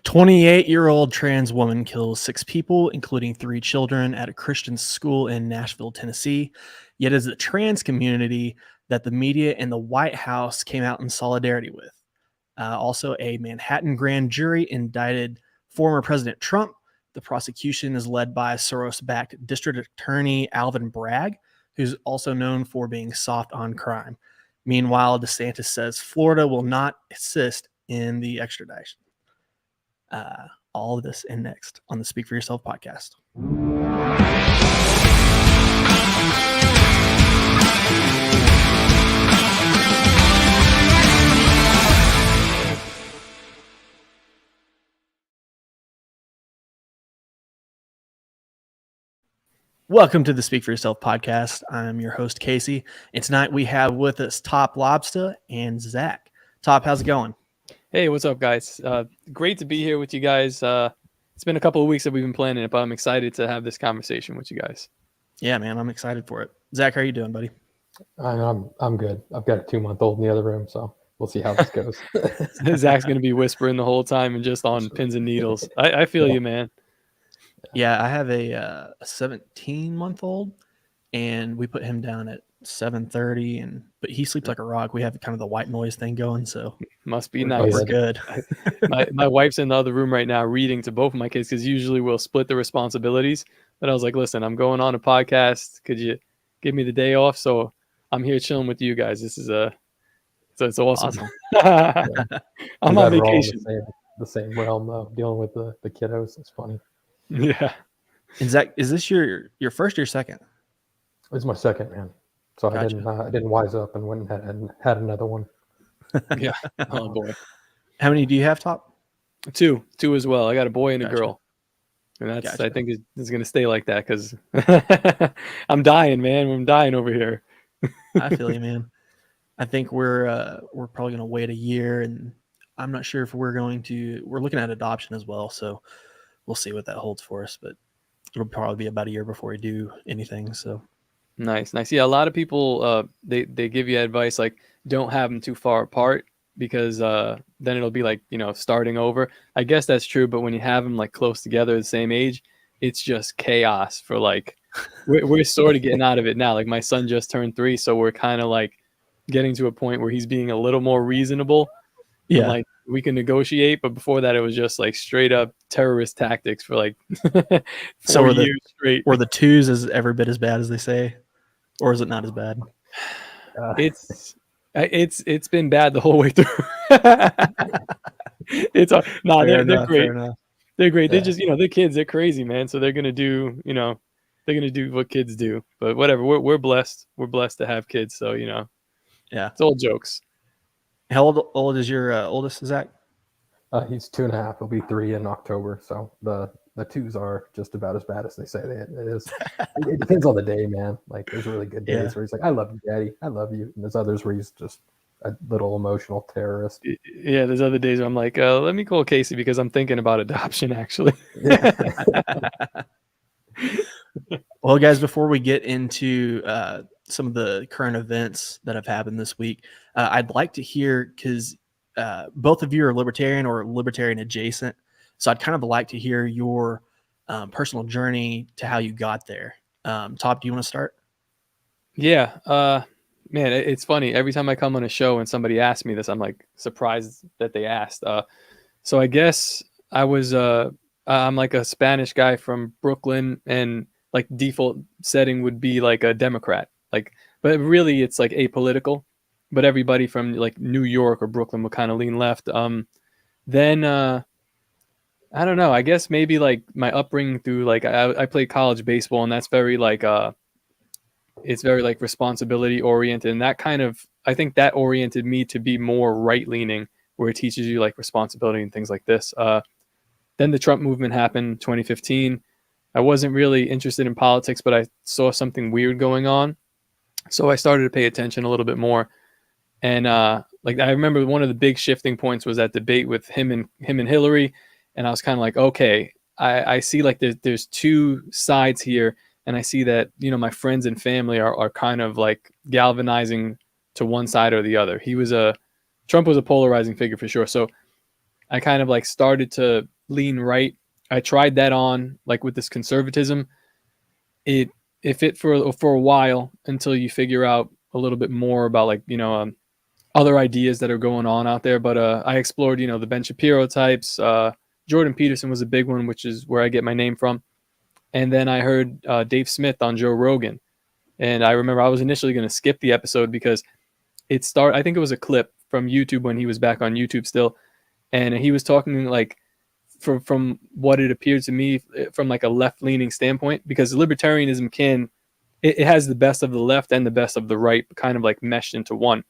28-year-old trans woman kills 6 people, including 3 children, at a Christian school in Nashville, Tennessee. Yet it's the trans community that the media and the White House came out in solidarity with. Also, a Manhattan grand jury indicted former President Trump. The prosecution is led by Soros-backed District Attorney Alvin Bragg, who's also known for being soft on crime. Meanwhile, DeSantis says Florida will not assist in the extradition. All of this and next on the Speak for Yourself podcast. Welcome to the Speak for Yourself podcast. I'm your host, Casey, and tonight we have with us TopLobsta and Zach. Top, how's it going? Hey, what's up, guys? Great to be here with you guys. It's been a couple of weeks that we've been planning it, but I'm excited to have this conversation with you guys. Yeah, man, I'm excited for it. Zach, how are you doing, buddy? I'm good. I've got a 2-month-old in the other room, so we'll see how this goes. Zach's going to be whispering the whole time and just on pins and needles. I feel you, man. Yeah, I have a 17-month-old, and we put him down at 7:30, but he sleeps like a rock. We have kind of the white noise thing going, so must be nice. We're good. my wife's in the other room right now reading to both of my kids because usually we'll split the responsibilities. But I was like, listen, I'm going on a podcast. Could you give me the day off? So I'm here chilling with you guys. This is it's awesome. I'm on vacation. The same realm though, dealing with the kiddos. It's funny. Yeah. And Zach, is this your first or second? It's my second, man. So gotcha. I didn't wise up and went and had another one. Yeah. Oh boy. How many do you have, Top? Two as well. I got a boy and a Gotcha. girl, and that's Gotcha. I think it's gonna stay like that because I'm dying, man. I'm dying over here. I feel you, man. I think we're probably gonna wait a year, and I'm not sure if we're looking at adoption as well. So we'll see what that holds for us, but it'll probably be about a year before we do anything. So. Nice. Yeah, a lot of people they give you advice like don't have them too far apart because then it'll be like, starting over. I guess that's true, but when you have them like close together the same age, it's just chaos for like we're sort of getting out of it now. Like my son just turned 3, so we're kind of like getting to a point where he's being a little more reasonable. Yeah. And, like we can negotiate, but before that it was just like straight up terrorist tactics for like 4 years straight. Were the 2s is every bit as bad as they say? Or is it not as bad? It's been bad the whole way through. They're great. They're great. Yeah. They're just they're kids. They're crazy, man. So they're gonna do what kids do. But whatever. We're blessed. We're blessed to have kids. So yeah, it's all jokes. How old is your oldest, Zach? He's 2.5. He'll be 3 in October. So the 2s are just about as bad as they say it is. It depends on the day, man. Like there's really good days where he's like, I love you, Daddy. I love you. And there's others where he's just a little emotional terrorist. Yeah, there's other days where I'm like, let me call Casey because I'm thinking about adoption actually. Well, guys, before we get into some of the current events that have happened this week, I'd like to hear, because both of you are libertarian or libertarian adjacent. So I'd kind of like to hear your personal journey to how you got there. Top, do you want to start? Yeah. Man, it's funny. Every time I come on a show and somebody asks me this, I'm like surprised that they asked. So I guess I'm like a Spanish guy from Brooklyn, and like default setting would be like a Democrat. Like, but really it's like apolitical. But everybody from like New York or Brooklyn would kind of lean left. Then I don't know. I guess maybe like my upbringing through like I played college baseball, and that's very like it's very like responsibility oriented, and that kind of I think that oriented me to be more right leaning, where it teaches you like responsibility and things like this. Then the Trump movement happened, 2015. I wasn't really interested in politics, but I saw something weird going on, so I started to pay attention a little bit more. And like I remember one of the big shifting points was that debate with him and Hillary. And I was kind of like, okay, I see like there's 2 sides here. And I see that, my friends and family are kind of like galvanizing to one side or the other. Trump was a polarizing figure for sure. So I kind of like started to lean right. I tried that on like with this conservatism. It fit for a while until you figure out a little bit more about like other ideas that are going on out there. But I explored the Ben Shapiro types. Jordan Peterson was a big one, which is where I get my name from. And then I heard Dave Smith on Joe Rogan, and I remember I was initially going to skip the episode because I think it was a clip from YouTube when he was back on YouTube still, and he was talking like from what it appeared to me from like a left-leaning standpoint, because libertarianism it has the best of the left and the best of the right kind of like meshed into one.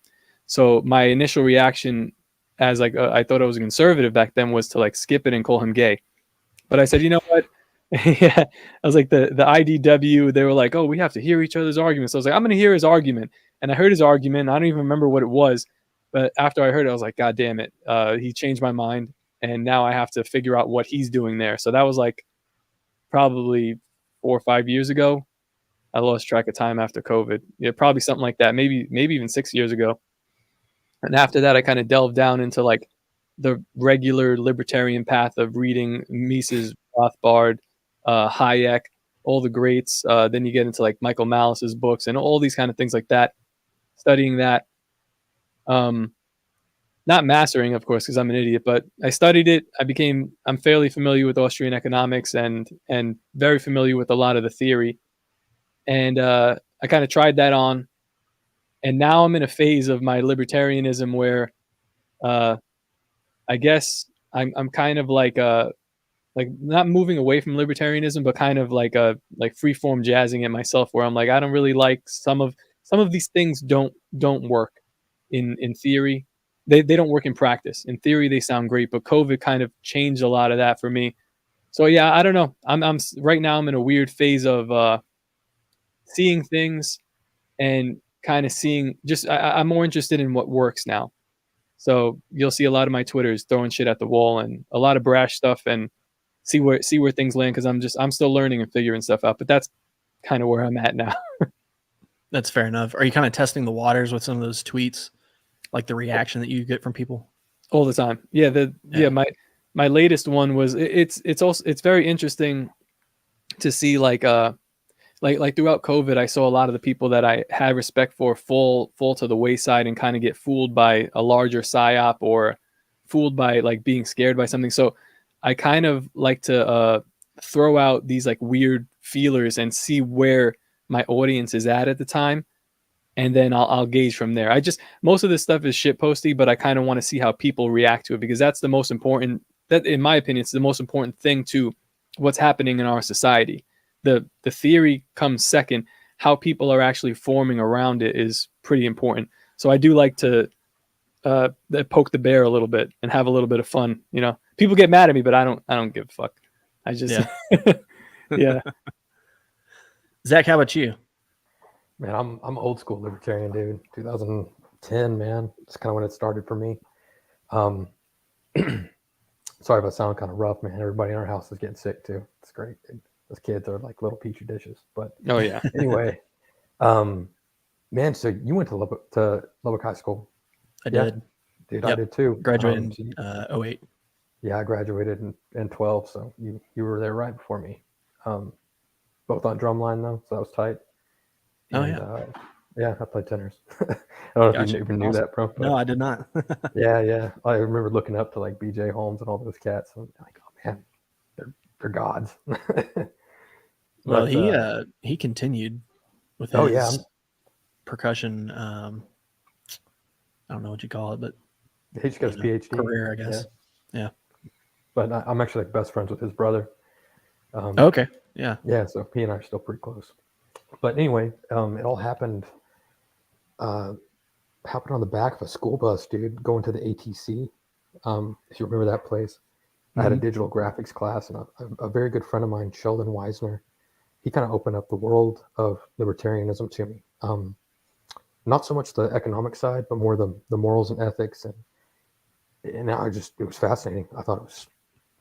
So my initial reaction as like I thought I was a conservative back then was to like skip it and call him gay. But I said, you know what? Yeah, I was like the IDW. They were like, oh, we have to hear each other's arguments. So I was like, I'm going to hear his argument, and I heard his argument. I don't even remember what it was, but after I heard it, I was like, God damn it, he changed my mind, and now I have to figure out what he's doing there. So that was like probably 4 or 5 years ago. I lost track of time after COVID. Yeah, probably something like that. Maybe even 6 years ago. And after that, I kind of delved down into like the regular libertarian path of reading Mises, Rothbard, Hayek, all the greats. Then you get into like Michael Malice's books and all these kind of things like that. Studying that, not mastering, of course, because I'm an idiot, but I studied it. I'm fairly familiar with Austrian economics and very familiar with a lot of the theory. And I kind of tried that on. And now I'm in a phase of my libertarianism where I guess I'm kind of like not moving away from libertarianism, but kind of like freeform jazzing it myself, where I'm like, I don't really like some of these things don't work in theory. They don't work in practice. In theory, they sound great, but COVID kind of changed a lot of that for me. So yeah, I don't know. I'm right now I'm in a weird phase of seeing things and kind of seeing I'm more interested in what works now. So you'll see a lot of my Twitters throwing shit at the wall and a lot of brash stuff, and see where things land, because I'm still learning and figuring stuff out. But that's kind of where I'm at now. That's fair enough. Are you kind of testing the waters with some of those tweets, like the reaction that you get from people? All the time. Yeah, my latest one was it's very interesting to see like throughout COVID, I saw a lot of the people that I had respect for fall to the wayside and kind of get fooled by a larger psyop, or fooled by like being scared by something. So I kind of like to throw out these like weird feelers and see where my audience is at the time, and then I'll gauge from there. Most of this stuff is shit posty, but I kind of want to see how people react to it, because that's the most important. That, in my opinion, it's the most important thing to what's happening in our society. The theory comes second. How people are actually forming around it is pretty important. So I do like to poke the bear a little bit and have a little bit of fun. People get mad at me, but I don't give a fuck. I just yeah. Zach, how about you? Man, I'm old school libertarian, dude. 2010, man. It's kind of when it started for me. Sorry if I sound kind of rough, man. Everybody in our house is getting sick too. It's great, dude. Those kids are like little petri dishes. But oh yeah. Anyway, man. So you went to Lubbock High School? I did. Dude, yep. I did too. Graduated in 08. Yeah, I graduated in 12, so you were there right before me. Both on drumline though, so that was tight. And, yeah, I played tenors. I don't know if you even knew that, bro. No, I did not. yeah. I remember looking up to like BJ Holmes and all those cats. And I'm like, oh man, they're gods. Well, he continued with his percussion. I don't know what you call it, but he just got his PhD career, I guess. Yeah. But I'm actually like best friends with his brother. Okay. Yeah. Yeah. So he and I are still pretty close. But anyway, it all happened on the back of a school bus, dude, going to the ATC. If you remember that place. I had a digital graphics class, and a very good friend of mine, Sheldon Weisner, he kind of opened up the world of libertarianism to me. Not so much the economic side, but more the morals and ethics, and it was fascinating. I thought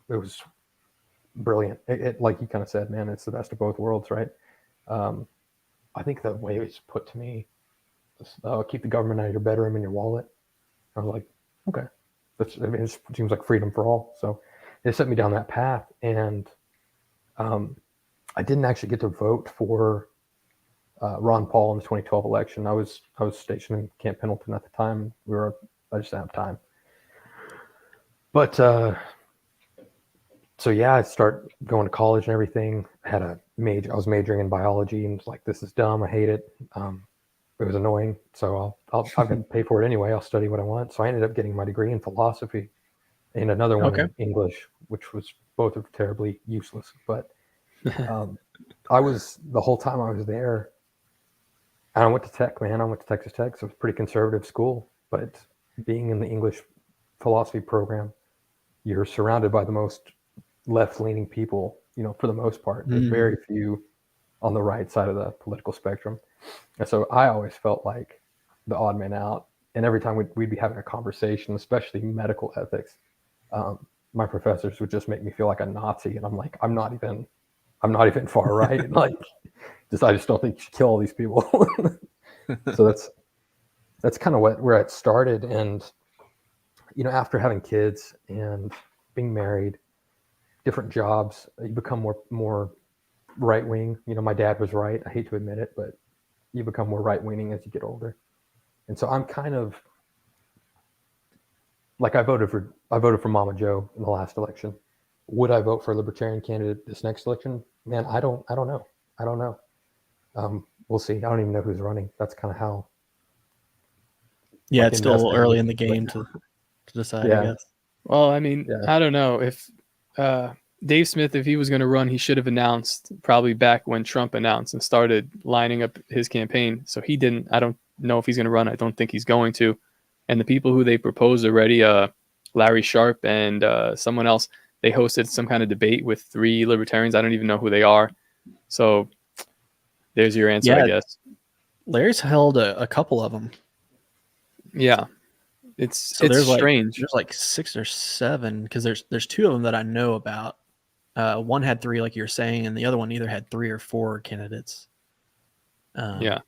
it was brilliant. It like you kind of said, man, it's the best of both worlds, right? I think the way it was put to me was, keep the government out of your bedroom and your wallet. I was like, okay, it seems like freedom for all. So it set me down that path. And I didn't actually get to vote for Ron Paul in the 2012 election. I was stationed in Camp Pendleton at the time. I just didn't have time. But so yeah, I start going to college and everything. I was majoring in biology, and was like, this is dumb. I hate it. It was annoying. So I'll got to pay for it anyway. I'll study what I want. So I ended up getting my degree in philosophy and another one in English, which was both of terribly useless. But I was, the whole time I was there, and I went to Tech, man. I went to Texas Tech, so it was a pretty conservative school. But being in the English philosophy program, you're surrounded by the most left-leaning people, for the most part. There's very few on the right side of the political spectrum. And so I always felt like the odd man out. And every time we'd be having a conversation, especially medical ethics, my professors would just make me feel like a Nazi. And I'm like, I'm not even far right. Like, I just don't think you should kill all these people. So that's kind of where it started. And, after having kids and being married, different jobs, you become more right wing. My dad was right. I hate to admit it, but you become more right wing as you get older. And so I'm kind of like, I voted for Mama Joe in the last election. Would I vote for a libertarian candidate this next election? Man, I don't know. We'll see. I don't even know who's running. That's kind of how. Yeah, it's still early in the game to decide, I guess. Well, I mean, I don't know if Dave Smith, if he was going to run, he should have announced probably back when Trump announced and started lining up his campaign. So he didn't. I don't know if he's going to run. I don't think he's going to. And the people who they proposed already, Larry Sharp and someone else, they hosted some kind of debate with 3 libertarians. I don't even know who they are. So there's your answer, I guess. Larry's held a couple of them. Yeah. It's strange. There's like 6 or 7, because there's 2 of them that I know about. One had 3, like you're saying, and the other one either had 3 or 4 candidates. Yeah.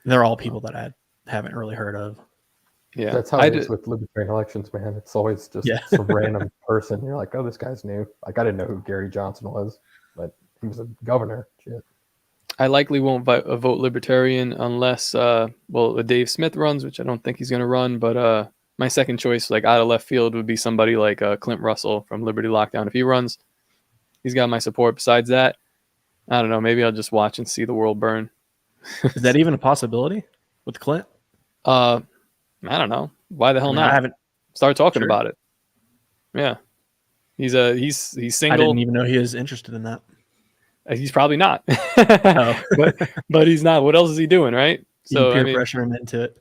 They're all people that I haven't really heard of. Yeah, that's how it is with libertarian elections, man. It's always just some random person. You're like, oh, this guy's new. Like, I didn't know who Gary Johnson was, but he was a governor. Shit. I likely won't vote libertarian unless, Dave Smith runs, which I don't think he's going to run. But my second choice, like out of left field, would be somebody like Clint Russell from Liberty Lockdown. If he runs, he's got my support. Besides that, I don't know. Maybe I'll just watch and see the world burn. Is that even a possibility with Clint? I don't know. Why the hell not? I haven't start talking about it. Yeah, he's single. I didn't even know he was interested in that. He's probably not. but he's not. What else is he doing, right? So peer pressure him into it.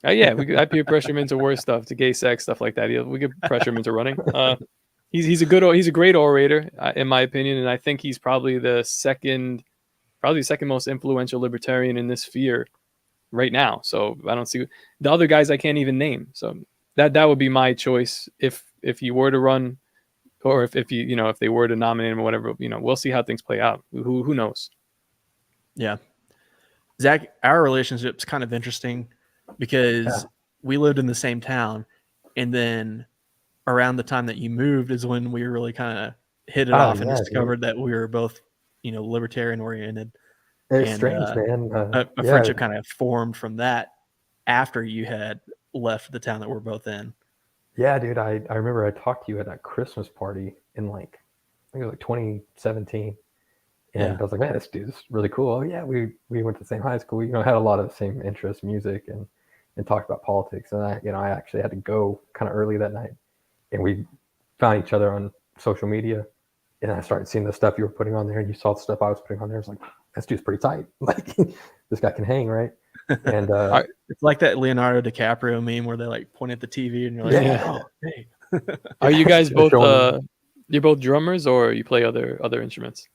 Yeah, I peer pressure him into worse stuff, to gay sex, stuff like that. We could pressure him into running. He's a great orator, in my opinion, and I think he's probably the second most influential libertarian in this sphere right now. So I don't see the other guys I can't even name. So that would be my choice if he were to run, or if if they were to nominate him or whatever. We'll see how things play out. Who knows? Yeah, Zach, our relationship's kind of interesting because we lived in the same town, and then around the time that you moved is when we really kind of hit it off and discovered that we were both, libertarian oriented. It's strange, man. A friendship kind of formed from that after you had left the town that we're both in. Yeah, dude. I remember I talked to you at that Christmas party in I think it was 2017. And I was like, man, this dude's really cool. Oh yeah, we went to the same high school. Had a lot of the same interests, music and talked about politics. And I actually had to go kind of early that night. And we found each other on social media. And I started seeing the stuff you were putting on there, and you saw the stuff I was putting on there. I was like, this dude's pretty tight. Like, this guy can hang, right? And it's like that Leonardo DiCaprio meme where they point at the TV and you're like, oh, hey. Are you guys both you're both drummers, or you play other instruments?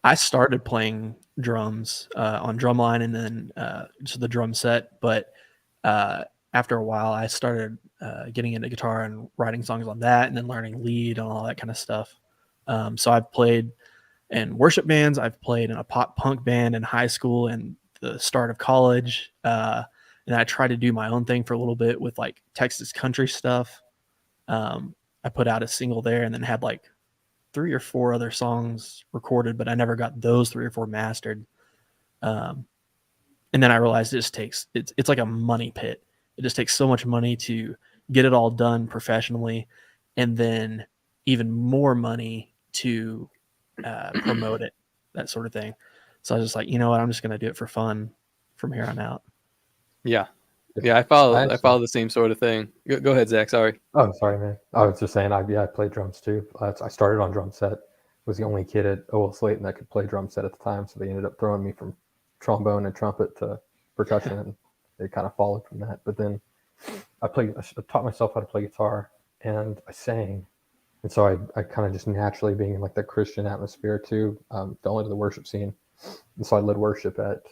I started playing drums on Drumline and then just the drum set, but after a while I started getting into guitar and writing songs on that, and then learning lead and all that kind of stuff. So I've played in worship bands. I've played in a pop punk band in high school and the start of college. And I tried to do my own thing for a little bit with Texas country stuff. I put out a single there, and then had like 3 or 4 other songs recorded, but I never got those 3 or 4 mastered. And then I realized it's like a money pit. It just takes so much money to get it all done professionally, and then even more money to promote it, that sort of thing. So I was just like, you know what, I'm just going to do it for fun from here on out. Yeah. Yeah, I follow the same sort of thing. Go ahead, Zach. Sorry. Oh, sorry, man. I was just saying, I played drums too. I started on drum set. Was the only kid at OL Slayton that could play drum set at the time, so they ended up throwing me from trombone and trumpet to percussion, and they kind of followed from that. But then I taught myself how to play guitar, and I sang. And so I kind of just naturally, being in like the Christian atmosphere too, fell into the worship scene. And so I led worship at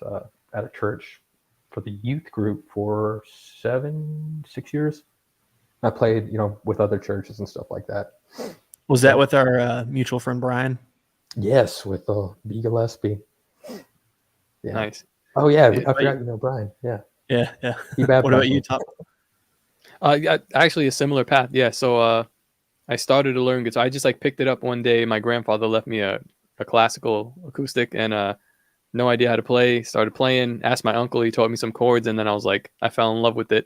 a church for the youth group for 6 years. I played, with other churches and stuff like that. Was that with our mutual friend Brian? Yes, with B. Gillespie. Yeah. Nice. Oh yeah, I forgot you know Brian. Yeah. Yeah. What about you, Top? Actually, a similar path. Yeah. So I started to learn guitar. I just like picked it up one day. My grandfather left me a classical acoustic, and no idea how to play. Started playing. Asked my uncle. He taught me some chords, and then I was like, I fell in love with it.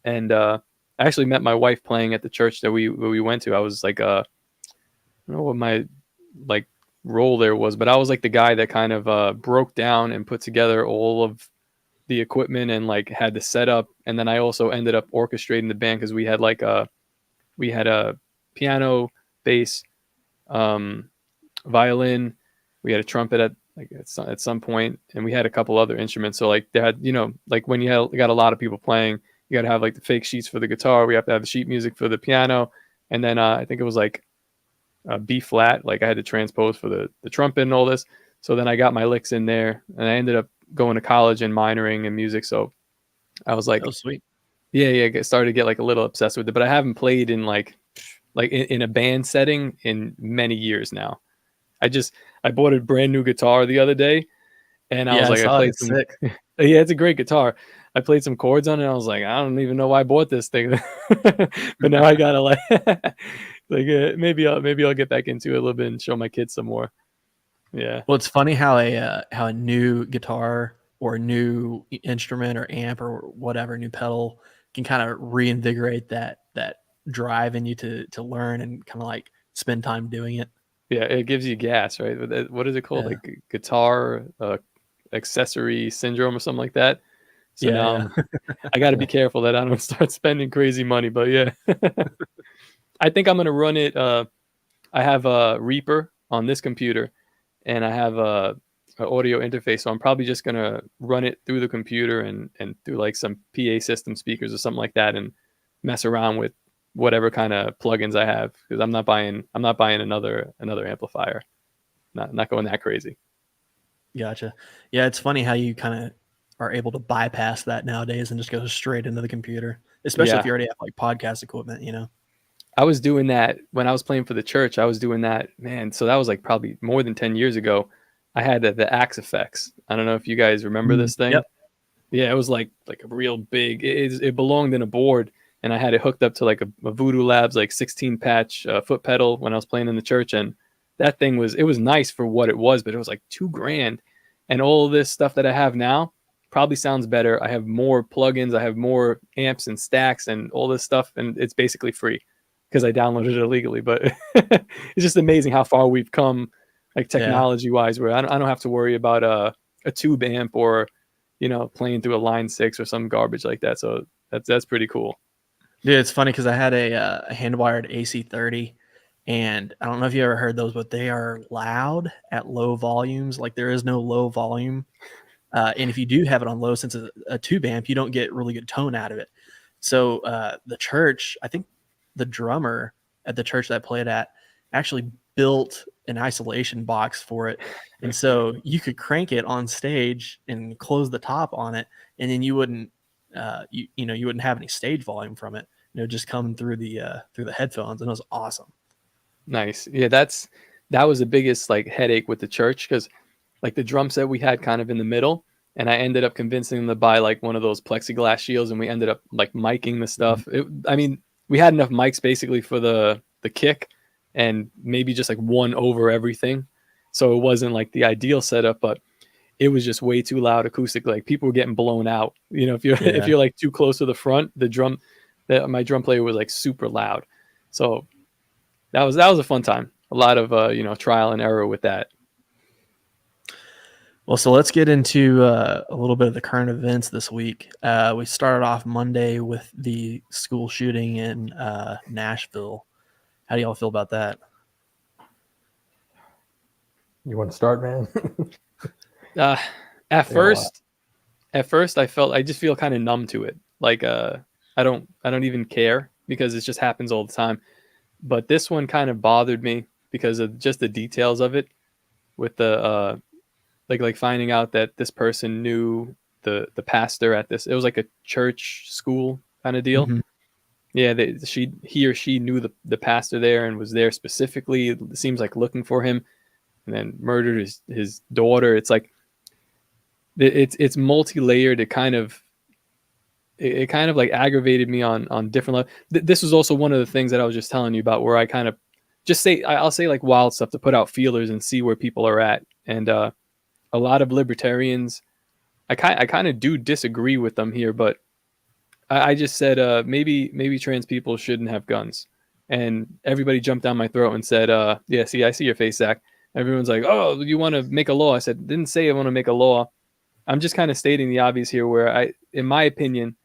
And I actually met my wife playing at the church that we went to. I was like, I don't know what my like role there was, but I was like the guy that kind of broke down and put together all of the equipment and like had the setup. And then I also ended up orchestrating the band because we had a piano, bass, violin. We had a trumpet at some point, and we had a couple other instruments. So like they had, like when you got a lot of people playing, you got to have like the fake sheets for the guitar. We have to have the sheet music for the piano, and then I think it was like B flat. Like I had to transpose for the trumpet and all this. So then I got my licks in there, and I ended up going to college and minoring in music. So I was like, oh sweet, yeah, started to get like a little obsessed with it. But I haven't played in like in a band setting in many years now. I bought a brand new guitar the other day, and I was like, I played some. Sick. Yeah, it's a great guitar. I played some chords on it. And I was like, I don't even know why I bought this thing, but now I gotta like maybe I'll get back into it a little bit and show my kids some more. Yeah. Well, it's funny how a new guitar or a new instrument or amp or whatever, new pedal can kind of reinvigorate that drive in you to learn and kind of like spend time doing it. Yeah, it gives you gas, right? What is it called? Yeah. Like guitar accessory syndrome or something like that. So now I got to be careful that I don't start spending crazy money. But yeah, I think I'm gonna run it. I have a Reaper on this computer, and I have a audio interface. So I'm probably just gonna run it through the computer and through like some PA system speakers or something like that, and mess around with whatever kind of plugins I have, because I'm not buying another amplifier. Not going that crazy. Gotcha. Yeah, it's funny how you kind of are able to bypass that nowadays and just go straight into the computer, especially if you already have like podcast equipment. I was doing that when I was playing for the church. I was doing that, man. So that was like probably more than 10 years ago. I had the Axe Effects. I don't know if you guys remember this thing. Yep. Yeah, it was like a real big. It belonged in a board, and I had it hooked up to like a Voodoo Labs like 16 patch foot pedal when I was playing in the church, and that thing was nice for what it was, but it was like $2,000, and all of this stuff that I have now probably sounds better. I have more plugins, I have more amps and stacks and all this stuff, and it's basically free because I downloaded it illegally. But it's just amazing how far we've come, like technology wise, where I don't have to worry about a tube amp or playing through a Line 6 or some garbage like that. So that's pretty cool. Dude, it's funny because I had a hand-wired AC30, and I don't know if you ever heard those, but they are loud at low volumes. Like there is no low volume. And if you do have it on low, since it's a tube amp, you don't get really good tone out of it. So the church, I think the drummer at the church that I played at actually built an isolation box for it. And so you could crank it on stage and close the top on it, and then you wouldn't you wouldn't have any stage volume from it. Just coming through the headphones, and it was awesome. Nice. Yeah, that was the biggest like headache with the church, because like the drum set we had kind of in the middle, and I ended up convincing them to buy like one of those plexiglass shields, and we ended up like miking the stuff. I mean, we had enough mics basically for the the kick and maybe just like one over everything. So it wasn't like the ideal setup, but it was just way too loud acoustic. Like people were getting blown out. You know, if you're if you're like too close to the front, my drum player was like super loud. So that was a fun time. A lot of trial and error with that. Well, so let's get into a little bit of the current events this week. We started off Monday with the school shooting in Nashville. How do y'all feel about that? You want to start, man? At first I just feel kind of numb to it. Like I don't even care because it just happens all the time. But this one kind of bothered me because of just the details of it, with the like finding out that this person knew the pastor at this. It was like a church school kind of deal. Mm-hmm. Yeah, he or she knew the pastor there and was there specifically. It seems like looking for him, and then murdered his daughter. It's like it's multi-layered. It kind of like aggravated me on different levels. This was also one of the things that I was just telling you about, where I kind of just I'll say like wild stuff to put out feelers and see where people are at. And a lot of libertarians, I kind of do disagree with them here, but I just said maybe trans people shouldn't have guns, and everybody jumped down my throat and said, yeah, see, I see your face, Zach. Everyone's like, oh, you want to make a law? I said, didn't say I want to make a law. I'm just kind of stating the obvious here, where in my opinion,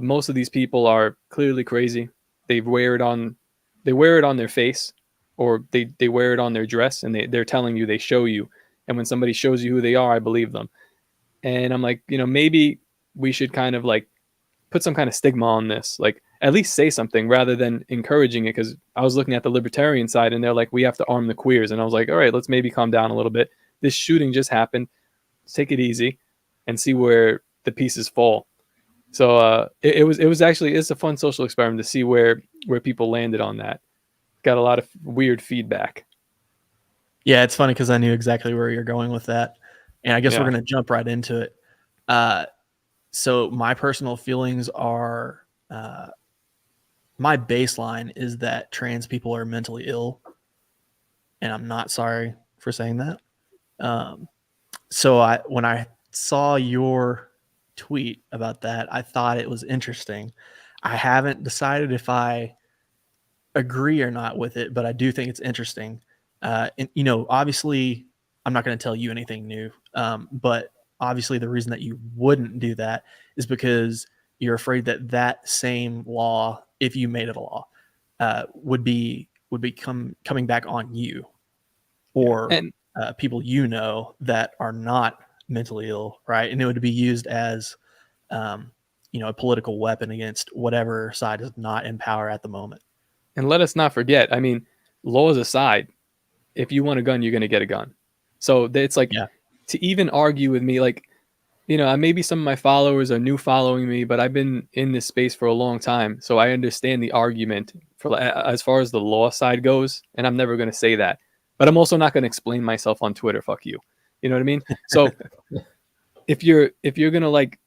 most of these people are clearly crazy. They wear it on their face, or they wear it on their dress, and they're telling you, they show you. And when somebody shows you who they are, I believe them. And I'm like, maybe we should kind of like put some kind of stigma on this, like at least say something rather than encouraging it. Because I was looking at the libertarian side, and they're like, we have to arm the queers. And I was like, all right, let's maybe calm down a little bit. This shooting just happened. Let's take it easy and see where the pieces fall. So it's a fun social experiment to see where people landed on that. Got a lot of weird feedback. Yeah, it's funny because I knew exactly where you're going with that. And I guess we're going to jump right into it. So my personal feelings are, my baseline is that trans people are mentally ill. And I'm not sorry for saying that. So when I saw your tweet about that, I thought it was interesting. I haven't decided if I agree or not with it, but I do think it's interesting. And obviously I'm not going to tell you anything new. But obviously the reason that you wouldn't do that is because you're afraid that same law, if you made it a law, would be coming back on you or people that are not mentally ill, right? And it would be used as a political weapon against whatever side is not in power at the moment. And let us not forget, I mean, laws aside, if you want a gun, you're going to get a gun. So it's like, to even argue with me, like, maybe some of my followers are new following me, but I've been in this space for a long time. So I understand the argument for as far as the law side goes. And I'm never going to say that, but I'm also not going to explain myself on Twitter. Fuck you. You know what I mean? So if you're going to like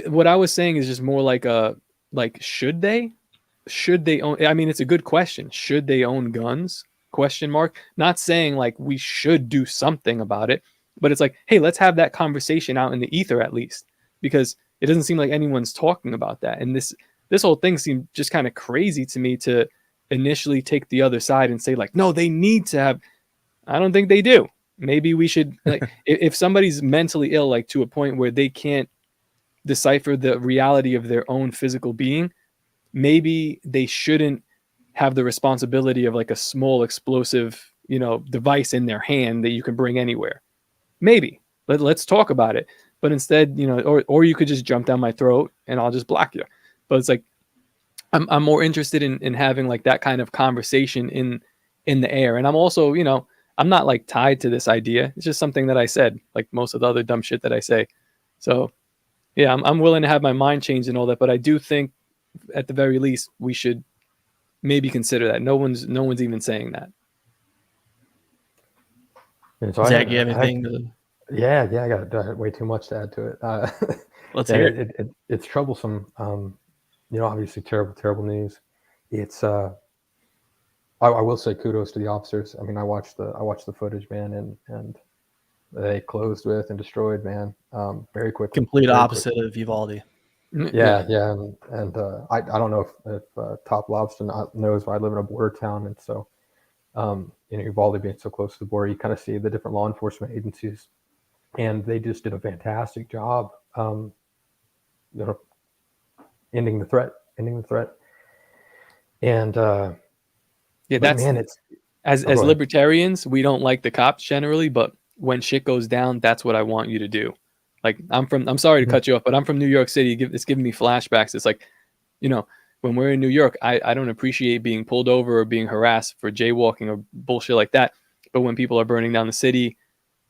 what I was saying is just more like, should they own, I mean, it's a good question. Should they own guns? ? Not saying like we should do something about it, but it's like, hey, let's have that conversation out in the ether at least, because it doesn't seem like anyone's talking about that. And this whole thing seemed just kind of crazy to me to initially take the other side and say like, no, they need to have. I don't think they do. Maybe we should, like, if somebody's mentally ill, like to a point where they can't decipher the reality of their own physical being, maybe they shouldn't have the responsibility of like a small explosive, device in their hand that you can bring anywhere. Maybe let's talk about it. But instead, or you could just jump down my throat and I'll just block you. But it's like, I'm more interested in having like that kind of conversation in the air. And I'm also, I'm not like tied to this idea. It's just something that I said, like most of the other dumb shit that I say. So yeah, I'm willing to have my mind changed and all that, but I do think at the very least we should maybe consider that. No one's even saying that. So Zach, you have anything? Yeah, I got way too much to add to it. Let's hear it. It's troublesome. Obviously terrible news. it's I will say kudos to the officers. I mean, I watched the footage, man, and they closed with and destroyed, man, very quickly. Complete very opposite quickly. of Uvalde. Yeah, and I don't know if TopLobsta knows, but I live in a border town, and so Uvalde being so close to the border, you kind of see the different law enforcement agencies, and they just did a fantastic job, ending the threat, and Yeah, but that's man, it's as go ahead. libertarians, we don't like the cops generally, but when shit goes down, that's what I want you to do. Like I'm sorry to cut you off, but I'm from New York City. It's giving me flashbacks. It's like, when we're in New York, I don't appreciate being pulled over or being harassed for jaywalking or bullshit like that. But when people are burning down the city,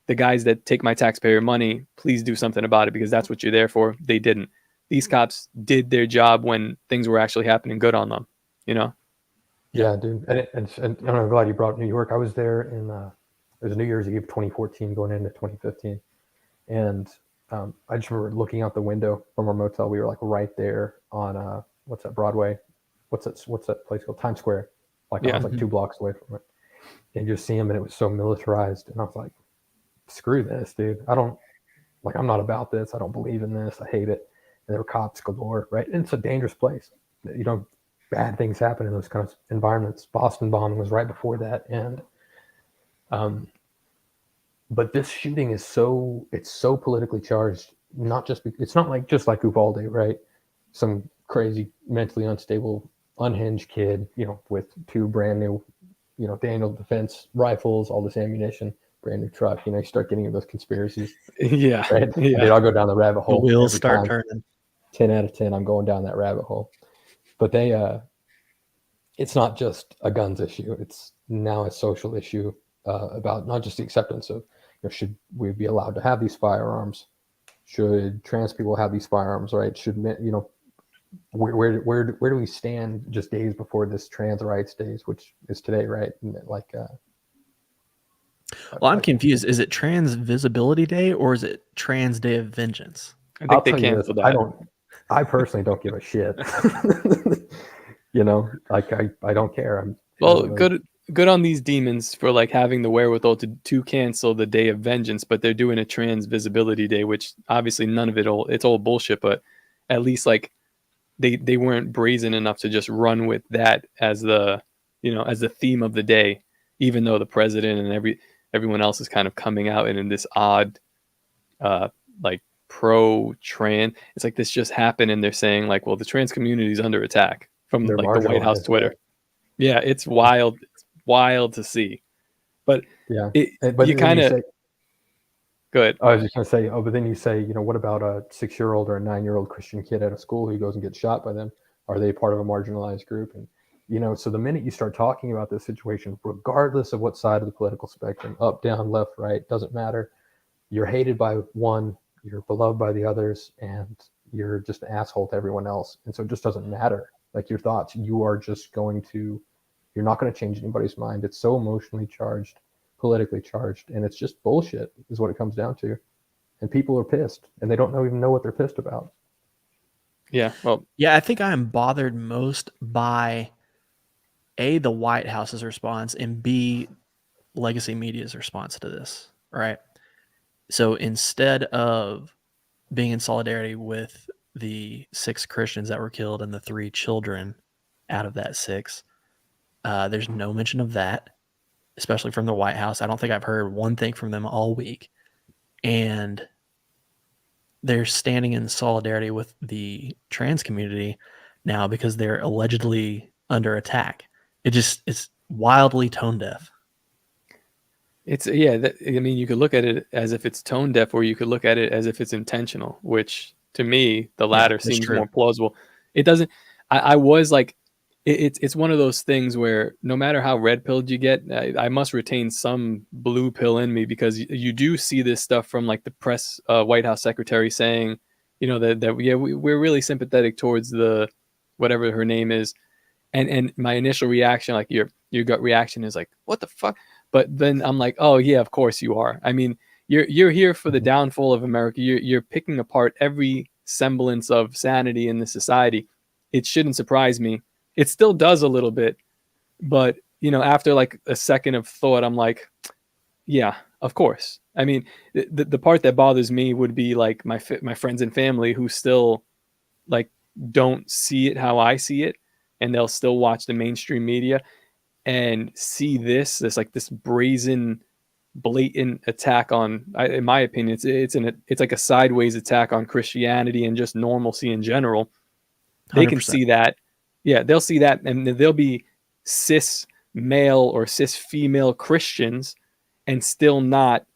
the guys that take my taxpayer money, please do something about it, because that's what you're there for. They didn't. These cops did their job when things were actually happening good on them, Yeah, dude, and I'm glad you brought up New York. I was there in it was New Year's Eve 2014, going into 2015, and I just remember looking out the window from our motel. We were like right there on what's that, Broadway? What's that place called? Times Square. Like I was like 2 blocks away from it, and just see them, and it was so militarized, and I was like, screw this, dude. I'm not about this. I don't believe in this. I hate it. And there were cops galore, right? And it's a dangerous place. Bad things happen in those kind of environments. Boston bombing was right before that, and but this shooting is so politically charged. It's not like just like Uvalde, right? Some crazy, mentally unstable, unhinged kid, with 2 brand new, Daniel Defense rifles, all this ammunition, brand new truck. You start getting into those conspiracies. Yeah. Right? Yeah. Dude, I'll go down the rabbit hole. The wheels every start time. turning. 10 out of 10, I'm going down that rabbit hole. But it's not just a guns issue. It's now a social issue about not just the acceptance of, should we be allowed to have these firearms? Should trans people have these firearms, right? Should where do we stand just days before this trans rights days, which is today, right? And Well, I'm confused. Is it Trans Visibility Day or is it Trans Day of Vengeance? I think they canceled that. I personally don't give a shit. I don't care. Good on these demons for like having the wherewithal to cancel the Day of Vengeance, but they're doing a Trans Visibility Day, which obviously none of it's all bullshit, but at least like they weren't brazen enough to just run with that as the theme of the day, even though the president and everyone else is kind of coming out in this odd like pro-trans. It's like this just happened and they're saying like, well, the trans community is under attack from like the White House Twitter. Yeah, it's wild. It's wild to see. But yeah, you kind of go ahead. I was just gonna say, but then you say, what about a 6-year-old or a 9-year-old Christian kid at a school who goes and gets shot by them? Are they part of a marginalized group? And so the minute you start talking about this situation, regardless of what side of the political spectrum, up, down, left, right, doesn't matter. You're hated by one, you're beloved by the others, and you're just an asshole to everyone else. And so it just doesn't matter. Like your thoughts, you're not going to change anybody's mind. It's so emotionally charged, politically charged, and it's just bullshit is what it comes down to. And people are pissed, and they don't even know what they're pissed about. Yeah, well, yeah, I think I am bothered most by A, the White House's response, and B, legacy media's response to this, right? So instead of being in solidarity with the 6 Christians that were killed and the 3 children out of that 6, there's no mention of that, especially from the White House. I don't think I've heard one thing from them all week. And they're standing in solidarity with the trans community now because they're allegedly under attack. It's wildly tone deaf. You could look at it as if it's tone deaf, or you could look at it as if it's intentional, which to me, the latter seems more plausible. It doesn't, I was like, it's one of those things where no matter how red pilled you get, I must retain some blue pill in me, because you do see this stuff from like the press, White House secretary saying, we're really sympathetic towards the, whatever her name is. And my initial reaction, like your gut reaction is like, what the fuck? But then I'm like, oh yeah, of course you are. I mean, you're here for the downfall of America. You're picking apart every semblance of sanity in the society. It shouldn't surprise me It still does a little bit, but after like a second of thought, I'm like, yeah, of course. I mean, the part that bothers me would be like my friends and family who still like don't see it how I see it, and they'll still watch the mainstream media and see this like this brazen, blatant attack on, in my opinion, it's like a sideways attack on Christianity and just normalcy in general. They can 100%. see that. Yeah, they'll see that, and they'll be cis male or cis female Christians and still not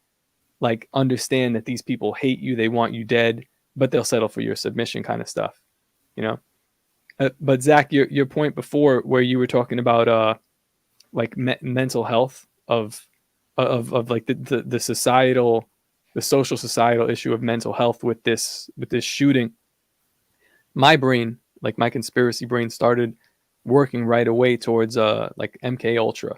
like understand that these people hate you, they want you dead, but they'll settle for your submission kind of stuff, but Zach, your point before where you were talking about like mental health of like the societal, the social societal issue of mental health with this shooting, my brain, like my conspiracy brain, started working right away towards like MK Ultra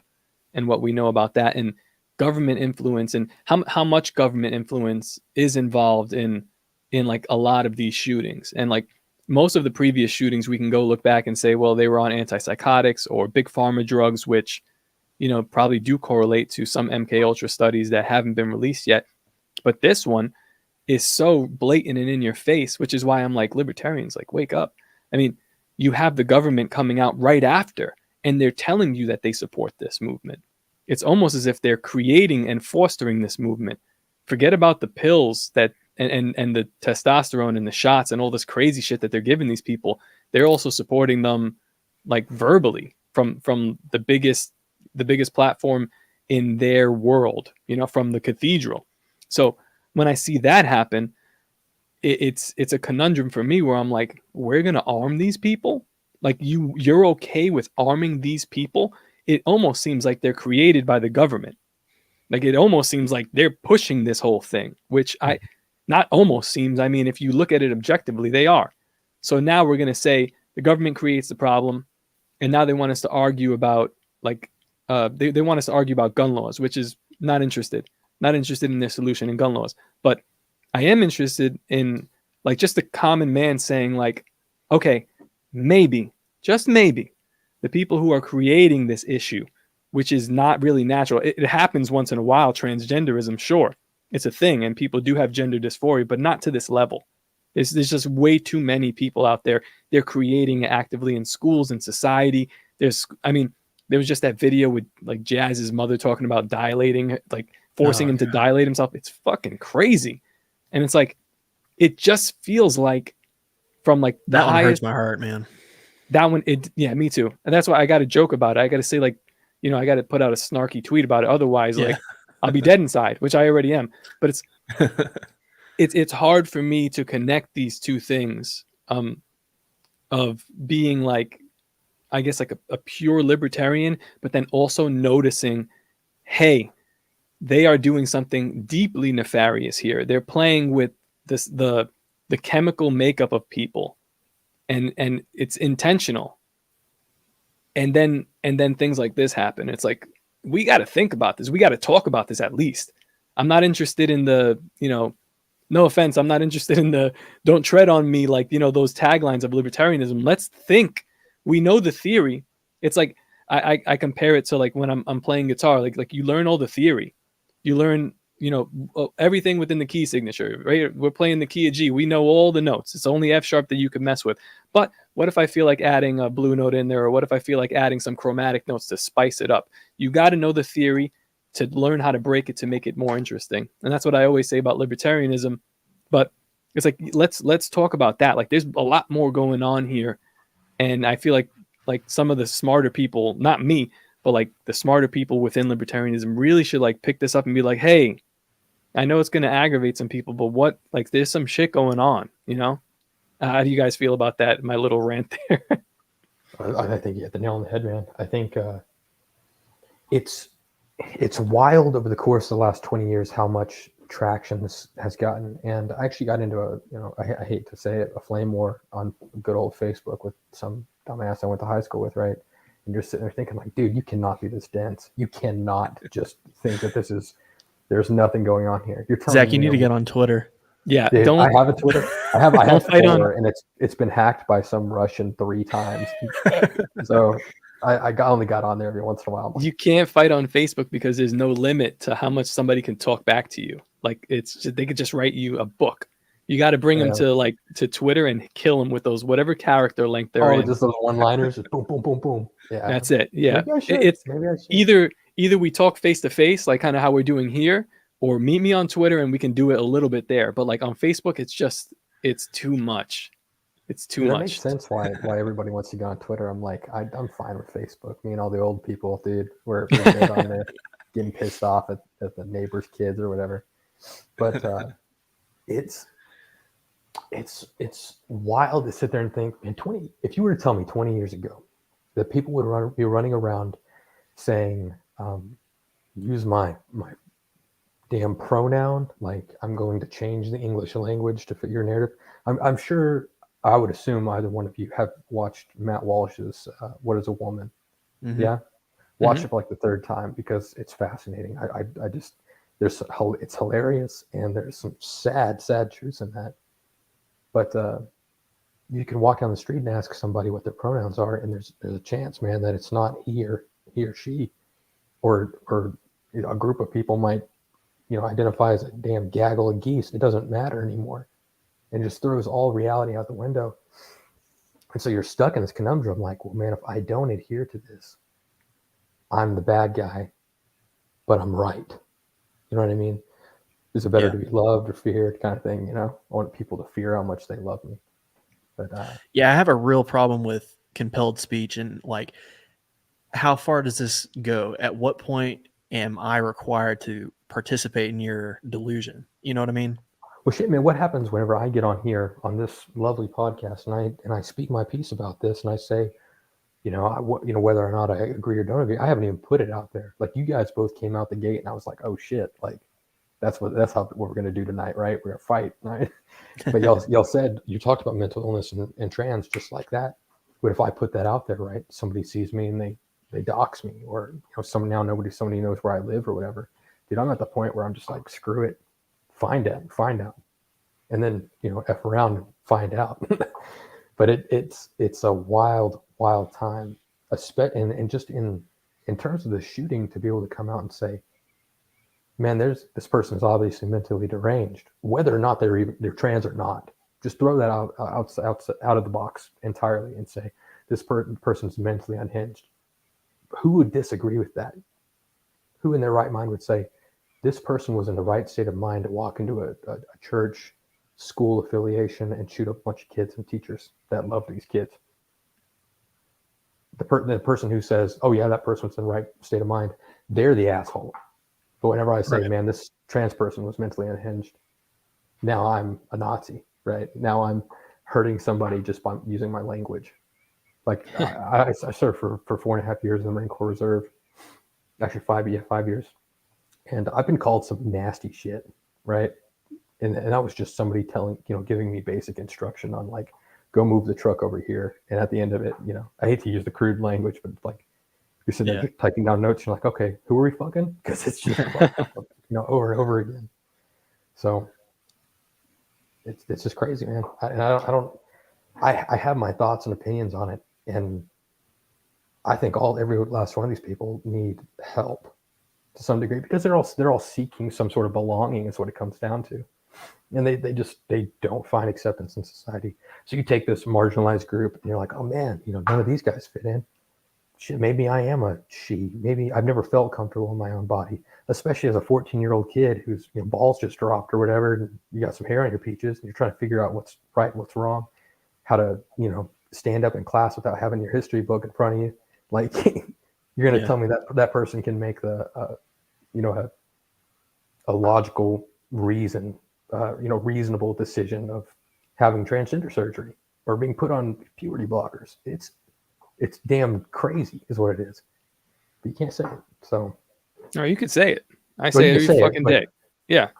and what we know about that, and government influence, and how much government influence is involved in like a lot of these shootings. And like most of the previous shootings, we can go look back and say, well, they were on antipsychotics or big pharma drugs, which probably do correlate to some MK Ultra studies that haven't been released yet. But this one is so blatant and in your face, which is why I'm like, libertarians, like, wake up. I mean, you have the government coming out right after, and they're telling you that they support this movement. It's almost as if they're creating and fostering this movement. Forget about the pills that and the testosterone and the shots and all this crazy shit that they're giving these people. They're also supporting them like verbally from the biggest platform in their world, from the cathedral. So when I see that happen, it's a conundrum for me where I'm like, we're going to arm these people? Like you're okay with arming these people? It almost seems like they're created by the government. Like it almost seems like they're pushing this whole thing, which not almost seems, I mean, if you look at it objectively, they are. So now we're going to say the government creates the problem, and now they want us to argue about like, they want us to argue about gun laws, which is not interested in their solution in gun laws. But I am interested in like just the common man saying like, okay, maybe, just maybe, the people who are creating this issue, which is not really natural. It happens once in a while. Transgenderism, sure, it's a thing, and people do have gender dysphoria, but not to this level. There's just way too many people out there. They're creating it actively in schools and society. There was just that video with like Jazz's mother talking about dilating, like forcing him to dilate himself. It's fucking crazy. And it's like, it just feels like from like that one hurts my heart, man. That one, me too. And that's why I got to joke about it. I got to say like, I got to put out a snarky tweet about it. Otherwise, like I'll be dead inside, which I already am. But it's hard for me to connect these two things of being like, I guess like a pure libertarian, but then also noticing, hey, they are doing something deeply nefarious here. They're playing with this, the chemical makeup of people, and it's intentional. And then things like this happen. It's like, we got to think about this. We got to talk about this at least. I'm not interested in the, no offense, I'm not interested in the don't tread on me, like, those taglines of libertarianism. Let's think. We know the theory. It's like I compare it to like when I'm playing guitar, like you learn all the theory. You learn, everything within the key signature, right? We're playing the key of G. We know all the notes. It's only F sharp that you can mess with. But what if I feel like adding a blue note in there? Or what if I feel like adding some chromatic notes to spice it up? You got to know the theory to learn how to break it, to make it more interesting. And that's what I always say about libertarianism. But it's like, let's talk about that. Like there's a lot more going on here. And I feel like some of the smarter people, not me, but like the smarter people within libertarianism really should like pick this up and be like, hey, I know it's going to aggravate some people, but what, like there's some shit going on, How do you guys feel about that? My little rant there. I think you hit the nail on the head, man. I think it's wild over the course of the last 20 years how much traction this has gotten. And I actually got into I hate to say it, a flame war on good old Facebook with some dumbass I went to high school with, right? And you're sitting there thinking like, dude, you cannot be this dense. You cannot just think that there's nothing going on here. You're telling Zach, me, you need to get on Twitter. Yeah, Dude, don't I have a Twitter. I have don't fight on. four, and it's been hacked by some Russian 3 times. So only got on there every once in a while. You can't fight on Facebook because there's no limit to how much somebody can talk back to you. Like they could just write you a book. You got to bring them to Twitter and kill them with those whatever character length they're in. Just those one-liners, just boom, boom, boom, boom. Yeah, that's it. Yeah, maybe I should. It's maybe I should. Either we talk face to face, like kind of how we're doing here, or meet me on Twitter and we can do it a little bit there. But like on Facebook, it's too much. It's too much. That makes sense why everybody wants to go on Twitter. I'm like, I'm fine with Facebook. Me and all the old people, dude, we're good on there getting pissed off at the neighbors' kids or whatever. But it's wild to sit there and think, man, if you were to tell me 20 years ago that people would be running around saying, use my damn pronoun, like I'm going to change the English language to fit your narrative. I'm sure, I would assume either one of you have watched Matt Walsh's What is a Woman? Mm-hmm. Yeah? Watch it for like the 3rd time because it's fascinating. I just, it's hilarious and there's some sad truths in that. But you can walk down the street and ask somebody what their pronouns are, and there's a chance, man, that it's not he or she, or a group of people might, identify as a damn gaggle of geese. It doesn't matter anymore, and just throws all reality out the window. And so you're stuck in this conundrum, like, well, man, if I don't adhere to this, I'm the bad guy, but I'm right. You know what I mean? Is it better to be loved or feared, kind of thing? I want people to fear how much they love me. But I have a real problem with compelled speech, and like, how far does this go? At what point am I required to participate in your delusion? You know what I mean? Well, shit, man. What happens whenever I get on here on this lovely podcast and I speak my piece about this and I say, whether or not I agree or don't agree, I haven't even put it out there. Like, you guys both came out the gate, and I was like, oh shit, like. That's what we're going to do tonight, right? We're going to fight, right? But y'all said, you talked about mental illness and trans just like that. But if I put that out there, right, somebody sees me and they dox me, or somebody knows where I live or whatever. Dude, I'm at the point where I'm just like, screw it, find out, and then f around and find out. But it's a wild time, and just in terms of the shooting, to be able to come out and say, man, this person is obviously mentally deranged, whether or not they're trans or not. Just throw that out of the box entirely and say this person's mentally unhinged. Who would disagree with that? Who in their right mind would say this person was in the right state of mind to walk into a church, school affiliation and shoot up a bunch of kids and teachers that love these kids? The person who says, oh yeah, that person was in the right state of mind, they're the asshole. But whenever I say, right, man, this trans person was mentally unhinged, now I'm a Nazi, right? Now I'm hurting somebody just by using my language. Like I served for 4.5 years in the Marine Corps Reserve. Actually 5 years. And I've been called some nasty shit, right? And that was just somebody giving me basic instruction on like, go move the truck over here. And at the end of it, I hate to use the crude language, but it's like, you're sitting there typing down notes. You're like, okay, who are we fucking? Because it's just over and over again. So it's just crazy, man. I have my thoughts and opinions on it, and I think every last one of these people need help to some degree because they're all seeking some sort of belonging. Is what it comes down to, and they don't find acceptance in society. So you take this marginalized group, and you're like, oh man, none of these guys fit in. Shit, maybe I am a she. Maybe I've never felt comfortable in my own body, especially as a 14-year-old kid whose balls just dropped or whatever. And you got some hair on your peaches, and you're trying to figure out what's right and what's wrong, how to stand up in class without having your history book in front of you. Like you're gonna tell me that person can make a logical reasonable decision of having transgender surgery or being put on puberty blockers. It's damn crazy is what it is. But you can't say it. So. No, you could say it. I say it every fucking day. Yeah.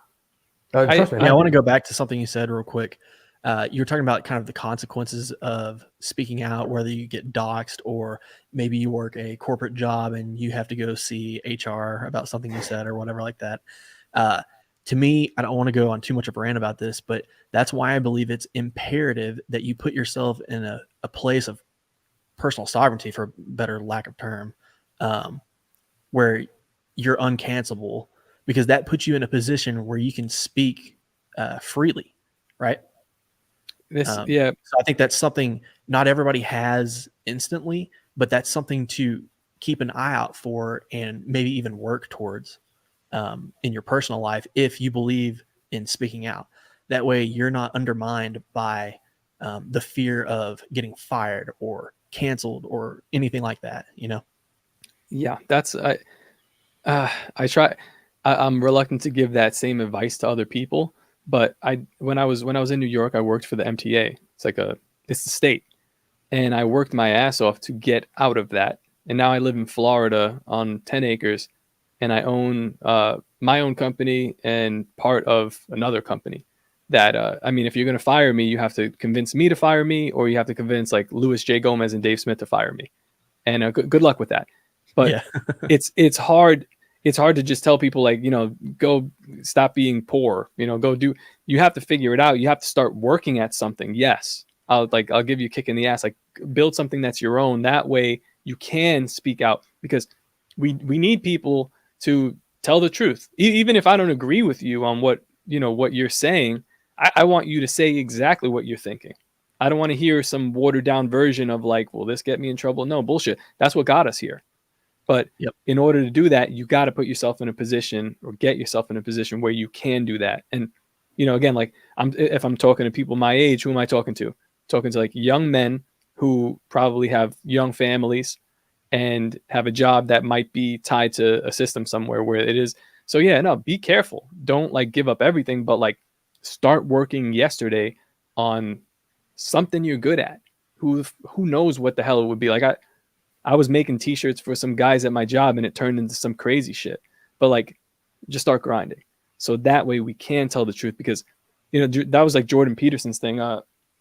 I want to go back to something you said real quick. You were talking about kind of the consequences of speaking out, whether you get doxxed or maybe you work a corporate job and you have to go see HR about something you said or whatever like that. to me, I don't want to go on too much of a rant about this, but that's why I believe it's imperative that you put yourself in a place of personal sovereignty, for better lack of term, where you're uncancelable, because that puts you in a position where you can speak freely, right? So I think that's something not everybody has instantly, but that's something to keep an eye out for and maybe even work towards in your personal life if you believe in speaking out. That way you're not undermined by the fear of getting fired or canceled or anything like that, you know? Yeah, that's I try. I'm reluctant to give that same advice to other people, but when I was in New York, I worked for the MTA. It's the state, and I worked my ass off to get out of that. And now I live in Florida on 10 acres, and I own my own company and part of another company. That I mean, if you're gonna fire me, you have to convince me to fire me, or you have to convince like Louis J. Gomez and Dave Smith to fire me. And good luck with that. But Yeah. it's hard. It's hard to just tell people like, go stop being poor, go do, you have to figure it out. You have to start working at something. Yes. I'll give you a kick in the ass, like build something that's your own. That way you can speak out, because we need people to tell the truth. Even if I don't agree with you on what you're saying, I want you to say exactly what you're thinking. I don't want to hear some watered down version of like, will this get me in trouble? No, bullshit. That's what got us here. But in order to do that, you got to put yourself in a position, or get yourself in a position where you can do that. And, again, like if I'm talking to people my age, who am I talking to? Talking to like young men who probably have young families and have a job that might be tied to a system somewhere where it is. So yeah, no, be careful. Don't like give up everything, but like start working yesterday on something you're good at. Who knows what the hell it would be. Like I was making t-shirts for some guys at my job, and it turned into some crazy shit. But like, just start grinding. So that way we can tell the truth, because, that was like Jordan Peterson's thing.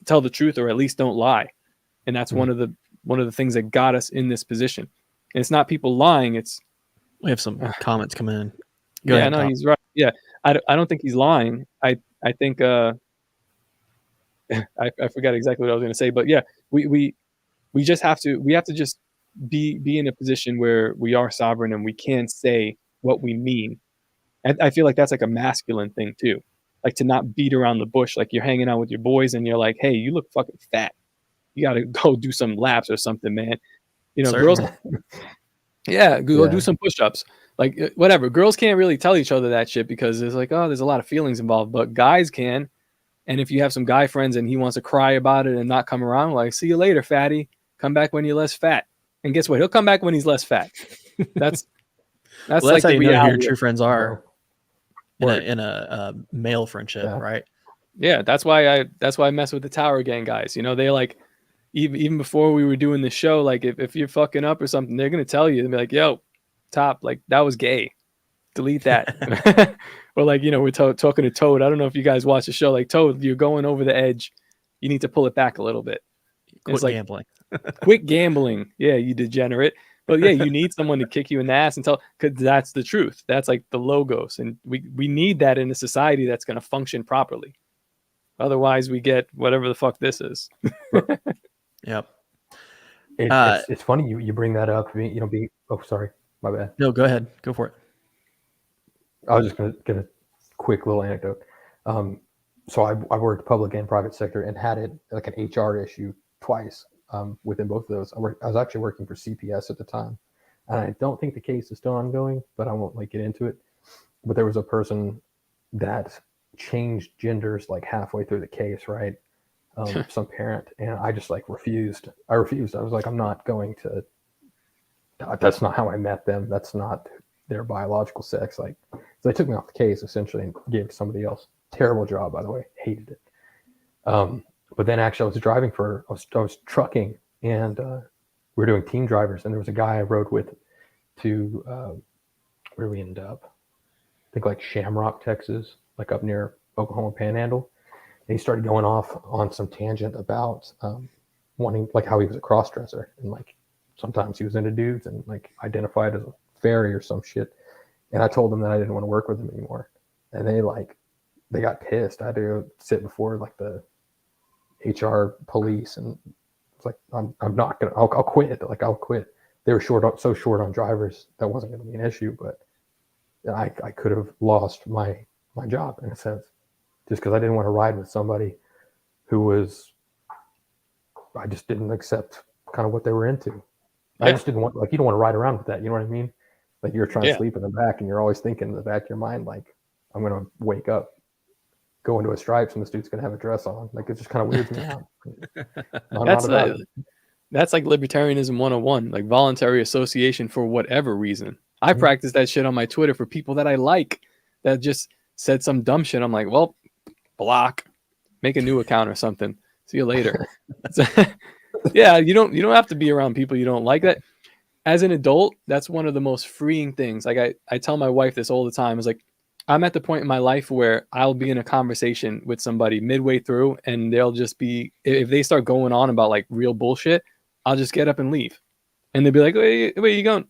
Tell the truth, or at least don't lie. And that's one of the things that got us in this position. And it's not people lying. It's, we have some comments coming in. Go yeah, ahead, no, Tom. he's right. Yeah. I don't think he's lying. I think, I forgot exactly what I was going to say, but yeah, we have to just be in a position where we are sovereign and we can say what we mean. And I feel like that's like a masculine thing too, like to not beat around the bush. Like you're hanging out with your boys and you're like, hey, you look fucking fat, you got to go do some laps or something, man. Girls, go do some push-ups, like whatever. Girls can't really tell each other that shit, because there's like, oh, there's a lot of feelings involved, but guys can. And if you have some guy friends and he wants to cry about it and not come around, like, see you later, fatty, come back when you're less fat. And guess what? He'll come back when he's less fat. That's like how the you know who reality. your true friends are Word. in a male friendship, right? Yeah, that's why I mess with the Tower Gang guys. They like, even before we were doing the show, like if you're fucking up or something, they're gonna tell you. They'll be like, "Yo, Top, like that was gay. Delete that." Or like, we're talking to Toad. I don't know if you guys watch the show. Like, Toad, you're going over the edge. You need to pull it back a little bit. Quit it's like, gambling. Quit gambling. Yeah, you degenerate. But yeah, you need someone to kick you in the ass and tell, because that's the truth. That's like the logos. And we need that in a society that's going to function properly. Otherwise, we get whatever the fuck this is. Yep. It's funny you bring that up. Oh, sorry, my bad. No, go ahead. Go for it. I was just gonna get a quick little anecdote. So I worked public and private sector and had it like an HR issue twice. Within both of those, I was actually working for CPS at the time, and I don't think the case is still ongoing, but I won't get into it. But there was a person that changed genders like halfway through the case, right? Some parent, and I just refused. I refused. I was like, I'm not going to. That's not how I met them. That's not their biological sex. So they took me off the case essentially and gave it to somebody else. Terrible job, by the way. Hated it. But then actually I was trucking, and we were doing team drivers, and there was a guy I rode with to where we ended up. I think Shamrock, Texas, up near Oklahoma Panhandle. And he started going off on some tangent about wanting, how he was a cross-dresser, and sometimes he was into dudes and identified as a fairy or some shit. And I told him that I didn't want to work with him anymore. and they got pissed. I had to go sit before like the HR police, and it's like, I'm not gonna, I'll quit. Like, I'll quit. They were so short on drivers that wasn't going to be an issue, but I could have lost my job in a sense, just because I didn't want to ride with somebody I just didn't accept kind of what they were into. I just didn't want, like, you don't want to ride around with that. You know what I mean? Like, you're trying to sleep in the back, and you're always thinking in the back of your mind, like, I'm going to wake up, go into a Stripes, and this dude's going to have a dress on. Like, it just kind of weirds me out. That's like libertarianism 101, like voluntary association for whatever reason. I practice that shit on my Twitter for people that I like that just said some dumb shit. I'm like, well, block, make a new account or something. See you later. Yeah, you don't have to be around people you don't like. That as an adult, that's one of the most freeing things. Like I tell my wife this all the time. Is like, I'm at the point in my life where I'll be in a conversation with somebody midway through, and they'll just be, if they start going on about like real bullshit, I'll just get up and leave. And they'll be like, where are you going?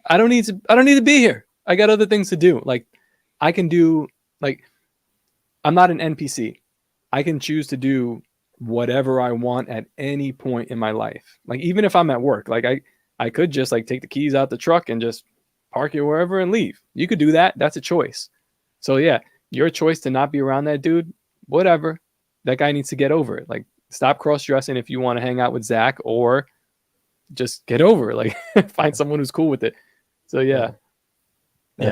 I don't need to be here. I got other things to do. Like, I can do, like, I'm not an NPC. I can choose to do whatever I want at any point in my life. Like, even if I'm at work, like I could just like take the keys out the truck and just park it wherever and leave. You could do that. That's a choice. So yeah, your choice to not be around that dude, whatever. That guy needs to get over it. Like, stop cross-dressing if you want to hang out with Zach, or just get over it. Like, find someone who's cool with it. So yeah.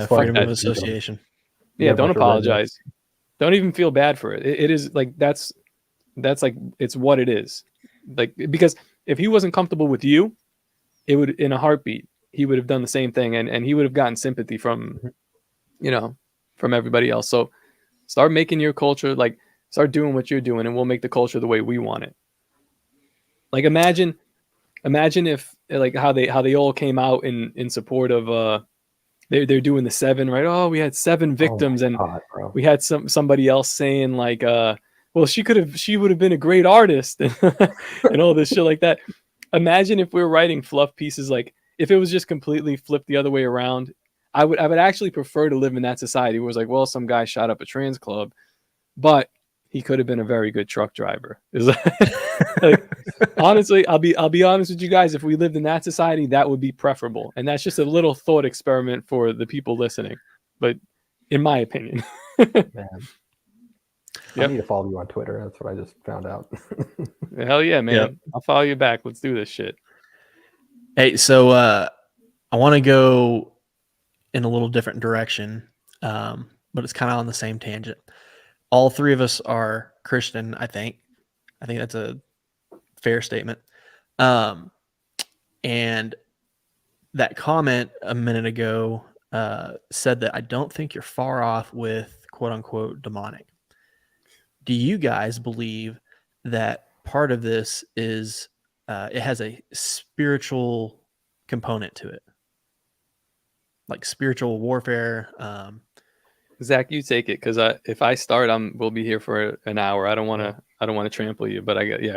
Freedom of association. Yeah, don't apologize. Don't even feel bad for it. It is like, that's like, it's what it is. Like, because if he wasn't comfortable with you, it would, in a heartbeat, he would have done the same thing, and he would have gotten sympathy from, from everybody else. So start making your culture, like, start doing what you're doing, and we'll make the culture the way we want it. Like, imagine if, like, how they all came out in support of they're doing the 7, right? Oh, we had 7 victims, and we had somebody else saying like, well, she would have been a great artist, and all this shit like that. Imagine if we're writing fluff pieces, like, if it was just completely flipped the other way around. I would actually prefer to live in that society where it was like, well, some guy shot up a trans club, but he could have been a very good truck driver. Like, honestly, I'll be honest with you guys. If we lived in that society, that would be preferable. And that's just a little thought experiment for the people listening. But in my opinion, man, I need to follow you on Twitter. That's what I just found out. Hell yeah, man. Yep. I'll follow you back. Let's do this shit. Hey, so I want to go in a little different direction, but it's kind of on the same tangent. All 3 of us are Christian, I think. I think that's a fair statement. And that comment a minute ago said that I don't think you're far off with quote unquote demonic. Do you guys believe that part of this is it has a spiritual component to it? Like spiritual warfare? Zach, you take it, because if I start, we'll be here for an hour. I don't want to trample you, but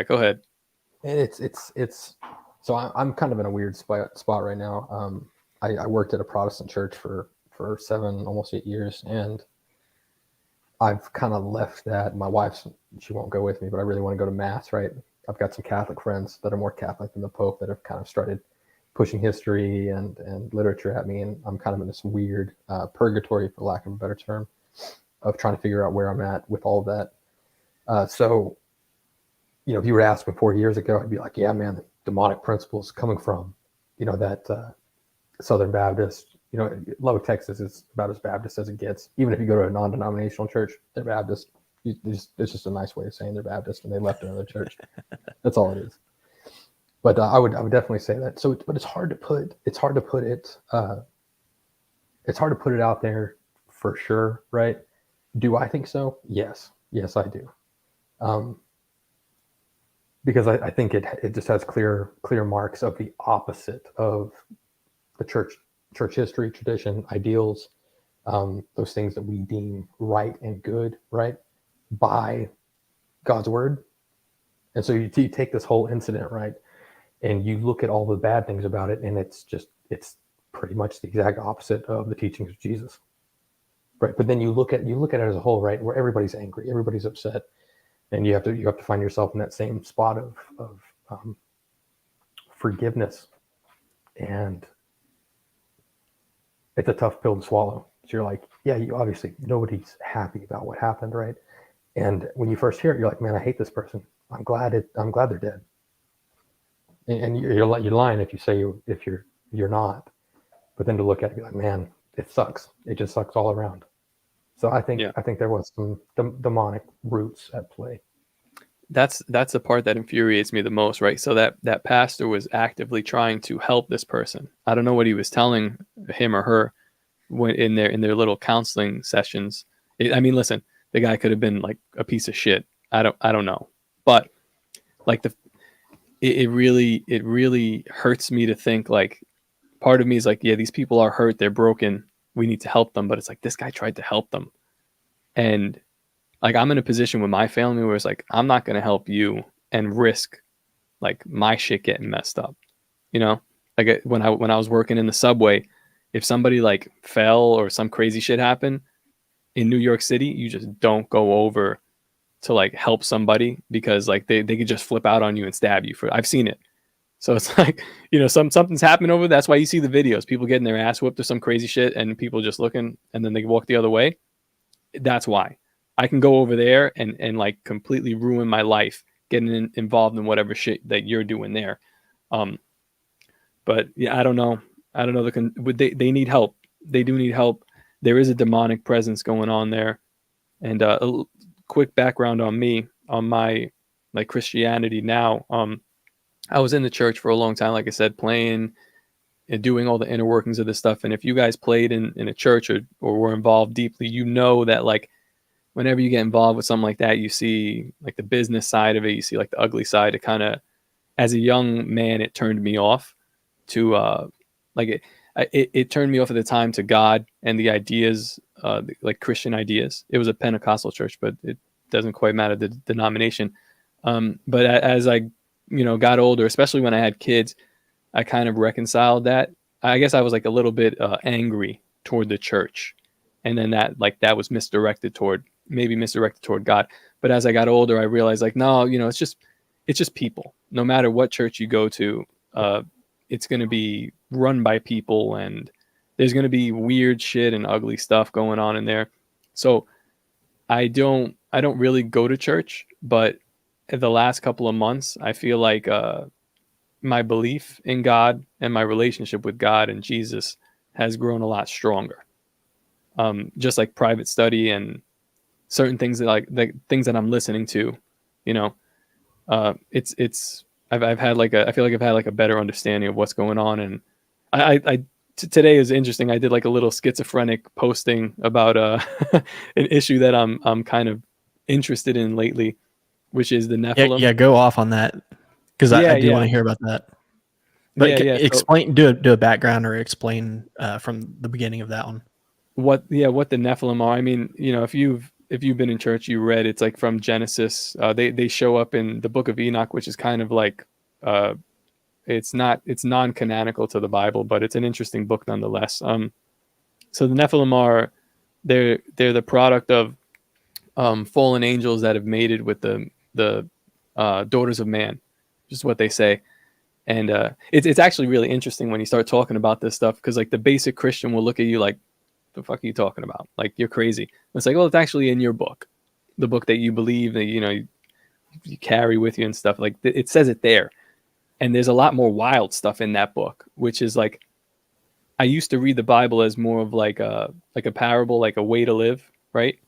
go ahead. And it's so I'm kind of in a weird spot right now. I worked at a Protestant church for 7, almost 8 years, and I've kind of left that. My wife, she won't go with me, but I really want to go to mass, right? I've got some Catholic friends that are more Catholic than the Pope that have kind of started pushing history and literature at me, and I'm kind of in this weird purgatory, for lack of a better term, of trying to figure out where I'm at with all of that. So, if you were to ask me 4 years ago, I'd be like, yeah, man, the demonic principles coming from, that Southern Baptist, Lubbock, Texas is about as Baptist as it gets. Even if you go to a non-denominational church, they're Baptist. It's just a nice way of saying they're Baptist, and they left another church. That's all it is. But I would definitely say that. So, but it's hard to put it out there for sure, right? Do I think so? Yes, I do. Because I think it just has clear marks of the opposite of the church history, tradition, ideals, those things that we deem right and good, right, by God's word. And so you take this whole incident, right, and you look at all the bad things about it, and it's pretty much the exact opposite of the teachings of Jesus. Right. But then you look at it as a whole, right, where everybody's angry, everybody's upset, and you have to find yourself in that same spot of forgiveness, and it's a tough pill to swallow. So you're like, yeah, you obviously nobody's happy about what happened, right? And when you first hear it, you're like, man, I hate this person. I'm glad they're dead. And you're lying if you say you're not. But then to look at it, be like, man, it sucks. It just sucks all around. So I think there was some demonic roots at play. That's the part that infuriates me the most, right? So that pastor was actively trying to help this person. I don't know what he was telling him or her when in their little counseling sessions. I mean, listen, the guy could have been like a piece of shit. I don't know, but like it really hurts me to think, like, part of me is like, yeah, these people are hurt, they're broken, we need to help them. But it's like, this guy tried to help them, and like, I'm in a position with my family where it's like, I'm not going to help you and risk like my shit getting messed up, you know? Like, when I was working in the subway, if somebody like fell or some crazy shit happened in New York City, you just don't go over to like help somebody, because like they could just flip out on you and stab you. I've seen it. So it's like, something's happening over. That's why you see the videos, people getting their ass whooped or some crazy shit, and people just looking, and then they walk the other way. That's why I can go over there and like completely ruin my life getting involved in whatever shit that you're doing there. But yeah, I don't know. They need help. They do need help. There is a demonic presence going on there. And a quick background on me, on my like Christianity now. I was in the church for a long time, like I said, playing and doing all the inner workings of this stuff. And if you guys played in a church or were involved deeply, you know that like whenever you get involved with something like that, you see like the business side of it, you see like the ugly side. It kind of, as a young man, it turned me off to it turned me off at the time to God and the ideas, like Christian ideas. It was a Pentecostal church, but it doesn't quite matter the denomination. But as I got older, especially when I had kids, I kind of reconciled that. I guess I was like a little bit angry toward the church, and then that was misdirected toward God. But as I got older, I realized like, no, it's just people. No matter what church you go to, it's going to be run by people, and there's going to be weird shit and ugly stuff going on in there. So I don't really go to church, but the last couple of months, I feel like my belief in God and my relationship with God and Jesus has grown a lot stronger. Just like private study and certain things that the things that I'm listening to, I've had I feel like I've had like a better understanding of what's going on. And today is interesting. I did like a little schizophrenic posting about an issue that I'm kind of interested in lately, which is the Nephilim. Yeah, go off on that, because I do want to hear about that. But explain, do a background or explain from the beginning of that one. What the Nephilim are. I mean, if you've been in church, you read, it's like from Genesis. They show up in the Book of Enoch, which is kind of like it's non-canonical to the Bible, but it's an interesting book nonetheless. So the Nephilim are they're the product of fallen angels that have mated with the daughters of man, just what they say. And it's actually really interesting when you start talking about this stuff, because like the basic Christian will look at you like, the fuck are you talking about? Like, you're crazy. It's like, well, it's actually in your book, the book that you believe that you carry with you and stuff. Like, it says it there. And there's a lot more wild stuff in that book, which is like, I used to read the Bible as more of like a parable, like a way to live, right?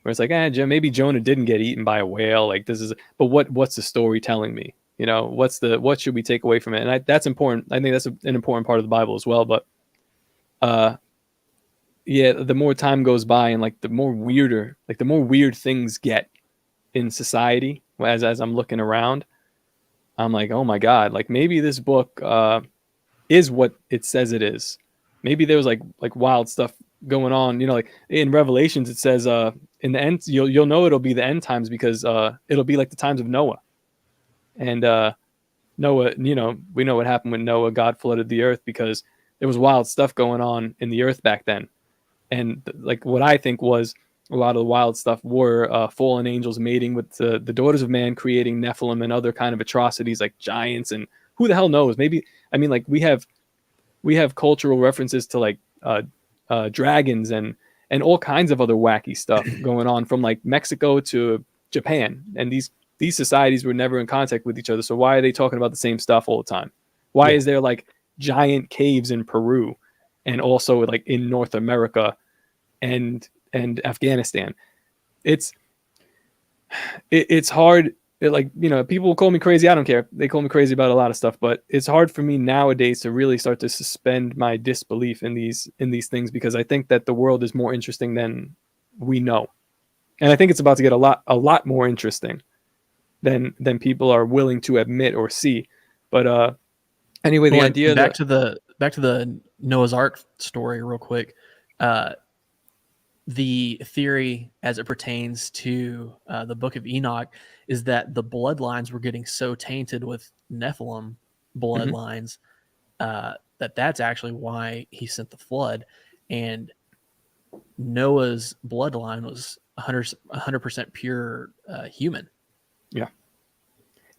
Where it's like, maybe Jonah didn't get eaten by a whale. Like, this is, but what's the story telling me? What should we take away from it? And that's important. I think that's an important part of the Bible as well. But yeah, the more time goes by and like the more weird things get in society, as I'm looking around, I'm like, oh my God, like maybe this book is what it says it is. Maybe there's like wild stuff going on. Like in Revelations, it says in the end, you'll know it'll be the end times, because it'll be like the times of Noah. And Noah, we know what happened with Noah. God flooded the earth because there was wild stuff going on in the earth back then. And like what I think was a lot of the wild stuff were fallen angels mating with the daughters of man, creating Nephilim and other kind of atrocities like giants, and who the hell knows? Maybe, I mean, like we have cultural references to like dragons and all kinds of other wacky stuff going on from like Mexico to Japan, and these societies were never in contact with each other. So why are they talking about the same stuff all the time? Why is there like giant caves in Peru and also like in North America and Afghanistan? It's hard. Like, you know, people call me crazy. I don't care. They call me crazy about a lot of stuff, but it's hard for me nowadays to really start to suspend my disbelief in these things, because I think that the world is more interesting than we know. And I think it's about to get a lot more interesting than people are willing to admit or see. But anyway, the idea back to the Noah's Ark story real quick. The theory as it pertains to the Book of Enoch is that the bloodlines were getting so tainted with Nephilim bloodlines that's actually why he sent the flood. And Noah's bloodline was 100% pure human. Yeah.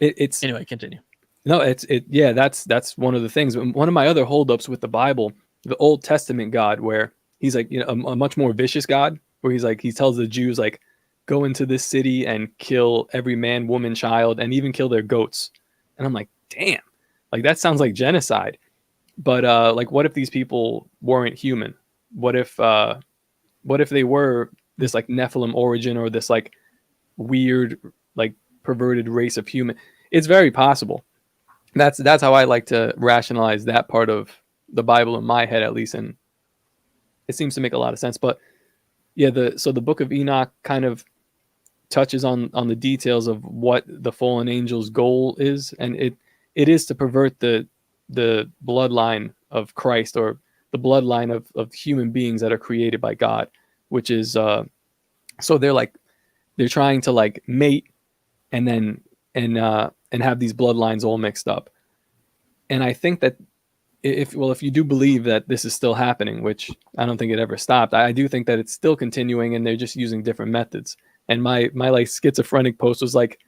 Anyway, continue. No, that's one of the things. One of my other holdups with the Bible, the Old Testament God, where he's like, you know, a much more vicious God, where he's like, he tells the Jews like, go into this city and kill every man, woman, child, and even kill their goats. And I'm like, damn, like that sounds like genocide. But like, what if these people weren't human? What if they were this like Nephilim origin, or this like weird, like perverted race of human? It's very possible. That's how I like to rationalize that part of the Bible in my head, at least, and it seems to make a lot of sense. But yeah, the Book of Enoch kind of touches on the details of what the fallen angel's goal is, and it is to pervert the bloodline of Christ, or the bloodline of human beings that are created by God, which is so they're trying to like mate and then and have these bloodlines all mixed up. And I think that if you do believe that this is still happening, which I don't think it ever stopped, I do think that it's still continuing, and they're just using different methods. And my like schizophrenic post was like,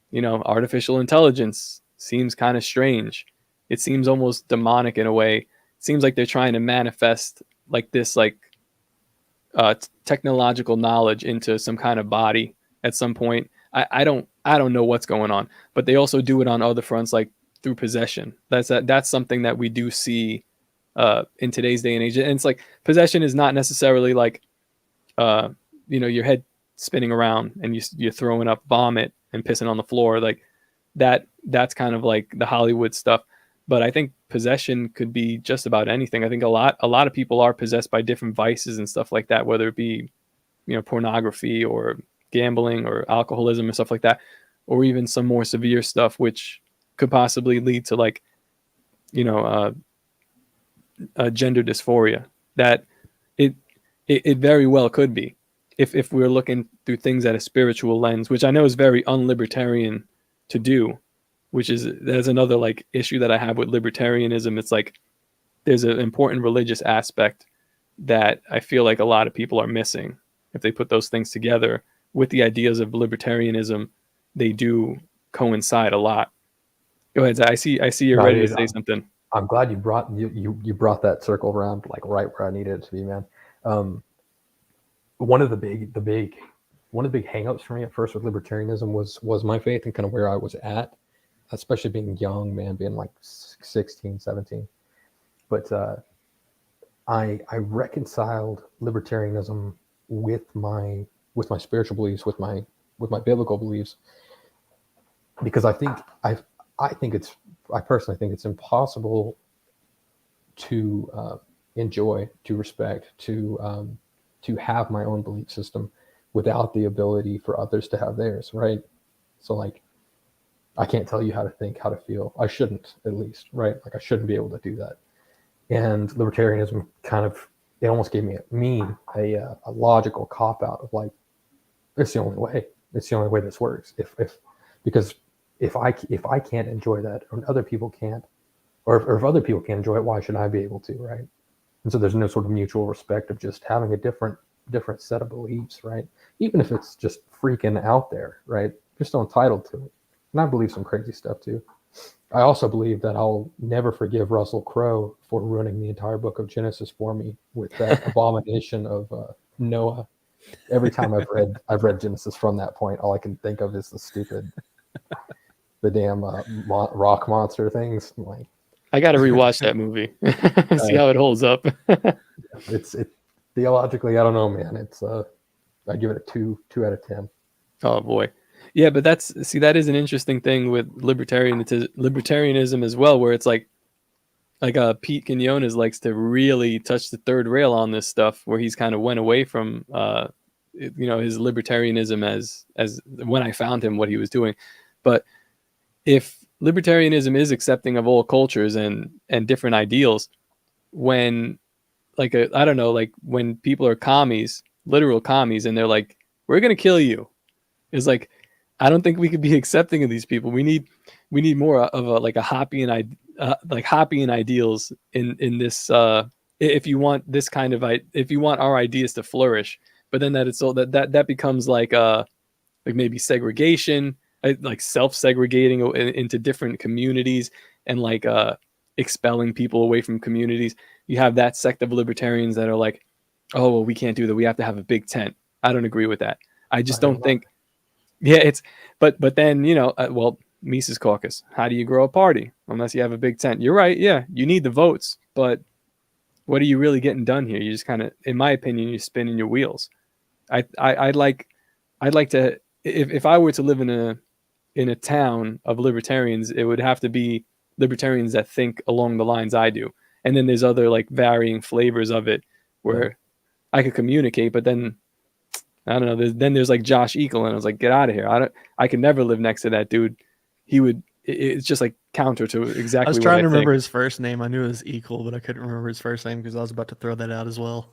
you know, artificial intelligence seems kind of strange. It seems almost demonic in a way. It seems like they're trying to manifest like this like technological knowledge into some kind of body at some point. I don't know what's going on, but they also do it on other fronts, like through possession. That's something that we do see in today's day and age. And it's like, possession is not necessarily like you know, your head spinning around and you're throwing up vomit and pissing on the floor, like that's kind of like the Hollywood stuff. But I think possession could be just about anything. I think a lot of people are possessed by different vices and stuff like that, whether it be, you know, pornography or gambling or alcoholism or stuff like that, or even some more severe stuff, which could possibly lead to like, you know, gender dysphoria. That it very well could be, if we're looking through things at a spiritual lens, which I know is very unlibertarian to do, there's another like issue that I have with libertarianism. It's like there's an important religious aspect that I feel like a lot of people are missing. If they put those things together with the ideas of libertarianism, they do coincide a lot. Go ahead, Zach. I see you're ready to say something. I'm glad you brought that circle around like right where I needed it to be, man. One of the big hangups for me at first with libertarianism was my faith and kind of where I was at, especially being young, man, being like 16, 17. But I reconciled libertarianism with my spiritual beliefs, with my biblical beliefs, because I personally think it's impossible to enjoy, to respect, to have my own belief system without the ability for others to have theirs, right? So like, I can't tell you how to think, how to feel. I shouldn't, at least, right? Like I shouldn't be able to do that. And libertarianism kind of, it almost gave me a logical cop out of like, it's the only way. It's the only way this works. Because if I can't enjoy that, or other people can't, or if other people can't enjoy it, why should I be able to, right? And so there's no sort of mutual respect of just having a different set of beliefs, right? Even if it's just freaking out there, right? You're still entitled to it. And I believe some crazy stuff too. I also believe that I'll never forgive Russell Crowe for ruining the entire book of Genesis for me with that abomination of Noah. Every time I've read Genesis from that point, all I can think of is the damn rock monster things. Like, I got to rewatch that movie, see how it holds up. It's theologically, I don't know, man. It's I give it a 2 out of 10. Oh boy. Yeah, but that is an interesting thing with libertarianism as well, where it's like Pete Quinones likes to really touch the third rail on this stuff, where he's kind of went away from his libertarianism as when I found him, what he was doing. But if libertarianism is accepting of all cultures and different ideals, when when people are commies, literal commies, and they're like, we're gonna kill you, it's like, I don't think we could be accepting of these people. We need more of a Hoppian ideals in this. If you want this kind of if you want our ideas to flourish, but then that it's all that becomes like maybe segregation, like self-segregating into different communities, and expelling people away from communities. You have that sect of libertarians that are like, oh, well, we can't do that. We have to have a big tent. I don't agree with that. I just don't think. Yeah, but then Mises Caucus. How do you grow a party unless you have a big tent? You're right. Yeah, you need the votes, but what are you really getting done here? You just kind of, in my opinion, you're spinning your wheels. I'd like to, if I were to live in a town of libertarians, it would have to be libertarians that think along the lines I do. And then there's other varying flavors of it where I could communicate, but then I don't know. Then there's Josh Ekel, and I was like, get out of here. I could never live next to that dude. He would. It's just counter to exactly. I was trying to remember his first name. I knew it was Ekel, but I couldn't remember his first name because I was about to throw that out as well.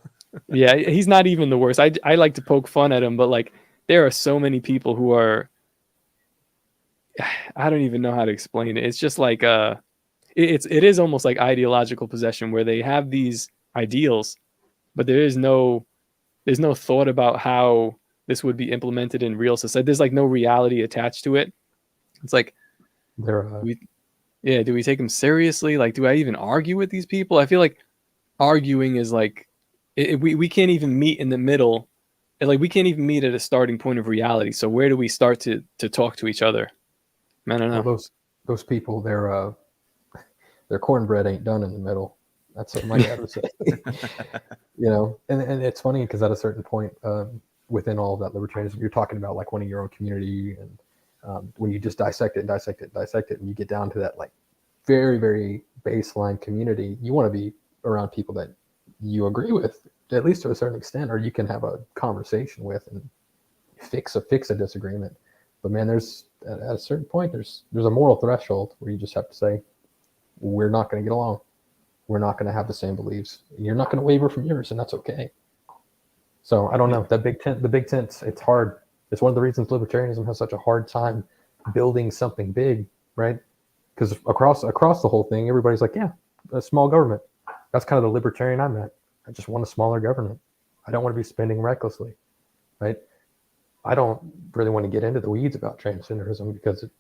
Yeah, he's not even the worst. I like to poke fun at him, but there are so many people who are. I don't even know how to explain it. It's just it is almost like ideological possession, where they have these ideals, but there's no thought about how this would be implemented in real society. There's no reality attached to it. It's do we take them seriously? Do I even argue with these people? I feel like arguing is we can't even meet in the middle. We can't even meet at a starting point of reality. So where do we start to talk to each other? I don't know. Well, those people, their cornbread ain't done in the middle. That's what my dad would say. And it's funny because at a certain point within all of that libertarianism, you're talking about one of your own community, and when you just dissect it, and you get down to that very, very baseline community, you want to be around people that you agree with, at least to a certain extent, or you can have a conversation with and fix a disagreement. But man, there's at a certain point, there's a moral threshold where you just have to say, we're not going to get along. We're not going to have the same beliefs. You're not going to waver from yours, and that's okay. So I don't know. The big tents, it's hard. It's one of the reasons libertarianism has such a hard time building something big, right? Because across the whole thing, everybody's like, yeah, a small government. That's kind of the libertarian I'm at. I just want a smaller government. I don't want to be spending recklessly, right? I don't really want to get into the weeds about transgenderism because it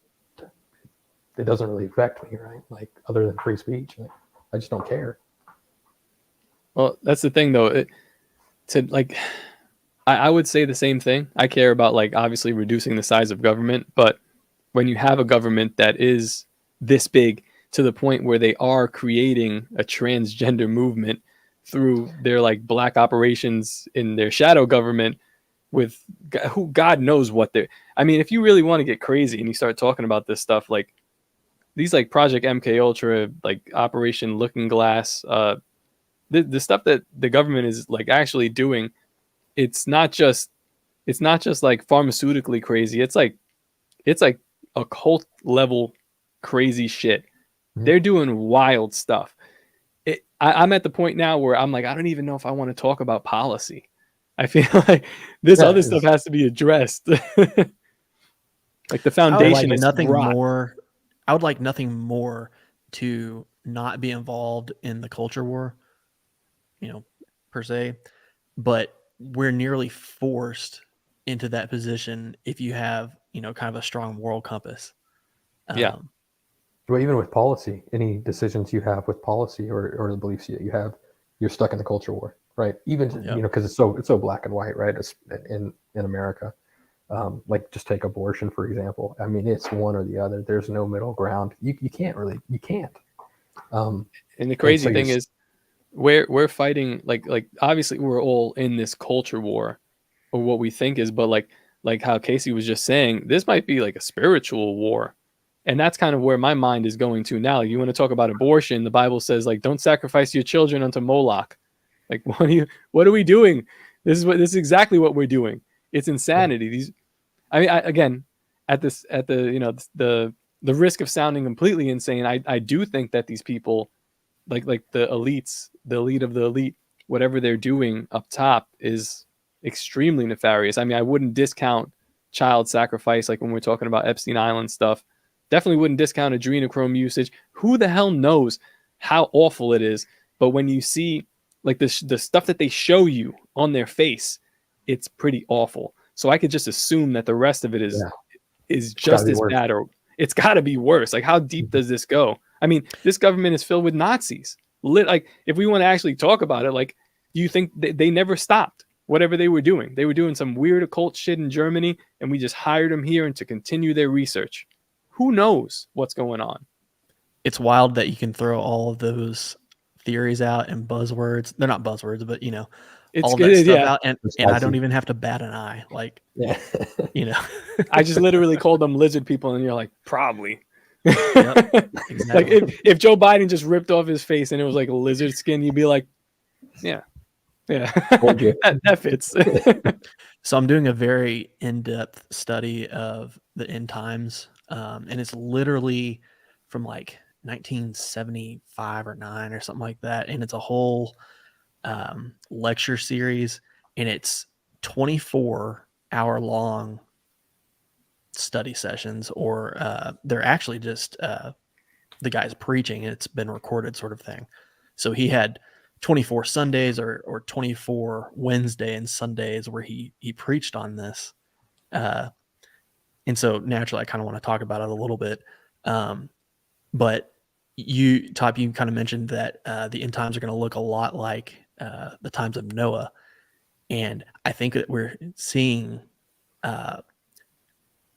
doesn't really affect me, right? Other than free speech. I just don't care. Well, that's the thing, though. I would say the same thing. I care about obviously reducing the size of government, but when you have a government that is this big to the point where they are creating a transgender movement through their black operations in their shadow government, with who God knows what they're. I mean, if you really want to get crazy and you start talking about this stuff, these Project MK Ultra, Operation Looking Glass, the stuff that the government is actually doing, it's not just pharmaceutically crazy. It's occult level crazy shit. Mm-hmm. They're doing wild stuff. I'm at the point now where I'm I don't even know if I want to talk about policy. I feel like this other stuff has to be addressed. The foundation is nothing more. I would like nothing more to not be involved in the culture war. per se, but we're nearly forced into that position if you have, kind of a strong moral compass. Yeah. Well, even with policy, any decisions you have with policy or the beliefs that you have, you're stuck in the culture war, right? Even Yep. because it's so black and white, right? In America, like just take abortion for example. I mean, it's one or the other. There's no middle ground. You can't. And the And crazy so thing is, we're fighting like obviously we're all in this culture war, or what we think is, but like how Casey was just saying, this might be like a spiritual war. And that's kind of where my mind is going to now. You want to talk about abortion? The Bible says like, don't sacrifice your children unto Moloch. Like, what are we doing? This is exactly what we're doing. It's insanity. These, I mean, again, at the the risk of sounding completely insane, I do think that these people, like the elites, the elite of the elite, whatever they're doing up top is extremely nefarious. I mean, I wouldn't discount child sacrifice, like when we're talking about Epstein Island stuff. Definitely wouldn't discount adrenochrome usage. Who the hell knows how awful it is? But when you see like the stuff that they show you on their face, it's pretty awful. So I could just assume that the rest of it is just as bad, or it's got to be worse. Like, how deep does this go? I mean, this government is filled with Nazis. Like, if we want to actually talk about it, like, do you think they never stopped whatever they were doing? They were doing some weird occult shit in Germany, and we just hired them here and to continue their research. Who knows what's going on? It's wild that you can throw all of those theories out and buzzwords. They're not buzzwords, but It's all of good, that stuff yeah. out, and I don't even have to bat an eye. Like, Yeah. I just literally called them lizard people, and you're like, probably. Yep, exactly. Like if Joe Biden just ripped off his face and it was like lizard skin, you'd be like, yeah, that fits. So I'm doing a very in-depth study of the end times, and it's literally from like 1975 or 9 or something like that, and it's a whole lecture series, and it's 24-hour long study sessions, or they're actually just the guy's preaching, and it's been recorded sort of thing. So he had 24 Sundays or 24 Wednesday and Sundays where he preached on this. And so naturally I kind of want to talk about it a little bit. But you kind of mentioned that the end times are going to look a lot like the times of Noah. And I think that we're seeing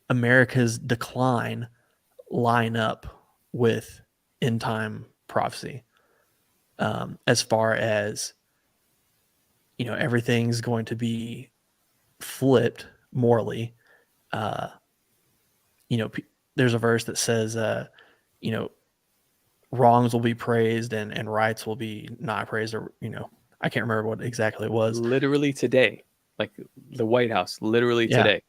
America's decline line up with end time prophecy. As far as, everything's going to be flipped morally. There's a verse that says, wrongs will be praised and rights will be not praised, or, I can't remember what exactly it was. Literally today, like the White House, literally today.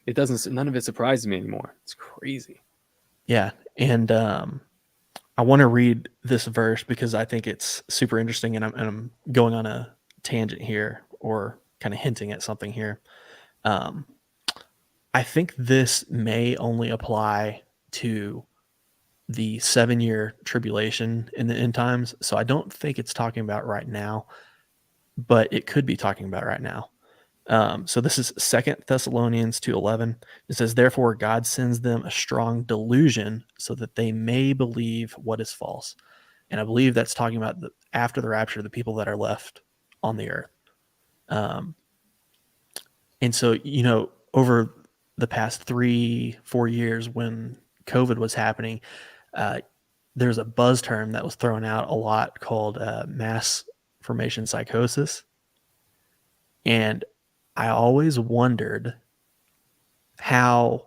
It doesn't, none of it surprises me anymore. It's crazy. Yeah. And, I want to read this verse because I think it's super interesting, and I'm going on a tangent here, or kind of hinting at something here. I think this may only apply to the 7-year tribulation in the end times. So I don't think it's talking about right now, but it could be talking about right now. So this is 2 Thessalonians 2:11. It says, therefore God sends them a strong delusion so that they may believe what is false. And I believe that's talking about after the rapture, the people that are left on the earth. And so, over the past 3-4 years when COVID was happening, there's a buzz term that was thrown out a lot called mass formation psychosis. And I always wondered how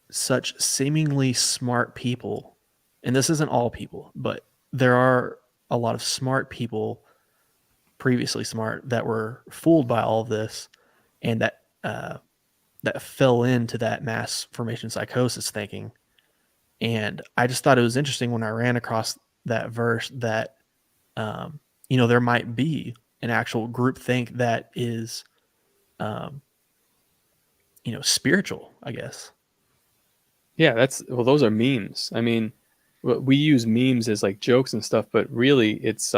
such seemingly smart people, and this isn't all people, but there are a lot of smart people, previously smart, that were fooled by all of this, and that fell into that mass formation psychosis thinking. And I just thought it was interesting when I ran across that verse that, there might be an actual group think that is, spiritual, I guess. Yeah, those are memes. I mean, we use memes as like jokes and stuff, but really it's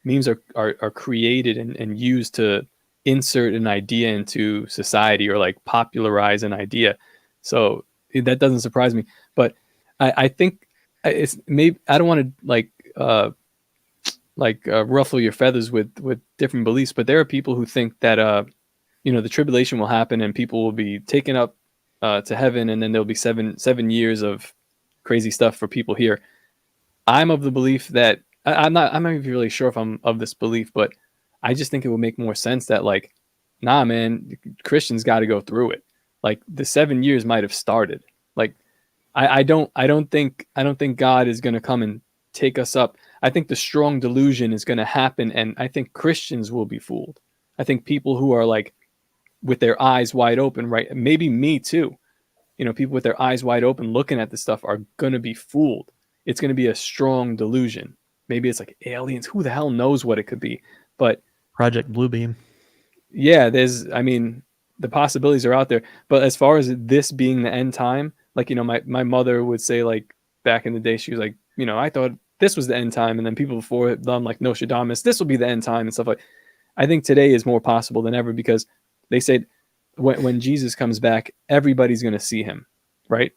memes are created and used to insert an idea into society or like popularize an idea. So that doesn't surprise me. But I think it's maybe I don't want to ruffle your feathers with different beliefs, but there are people who think that the tribulation will happen and people will be taken up to heaven, and then there'll be seven years of crazy stuff for people here. I'm of the belief that I'm not even really sure if I'm of this belief, but I just think it would make more sense that like, nah, man, Christians got to go through it. Like the 7 years might have started. Like I don't think God is going to come and take us up. I think the strong delusion is going to happen, and I think Christians will be fooled. I think people who are like with their eyes wide open, right? Maybe me too. People with their eyes wide open looking at this stuff are going to be fooled. It's going to be a strong delusion. Maybe it's like aliens. Who the hell knows what it could be? But Project Bluebeam. Yeah, the possibilities are out there. But as far as this being the end time, like, my mother would say, like, back in the day, she was like, I thought this was the end time. And then people before them, like Nostradamus, this will be the end time and stuff like. I think today is more possible than ever because they said when Jesus comes back, everybody's going to see him, right?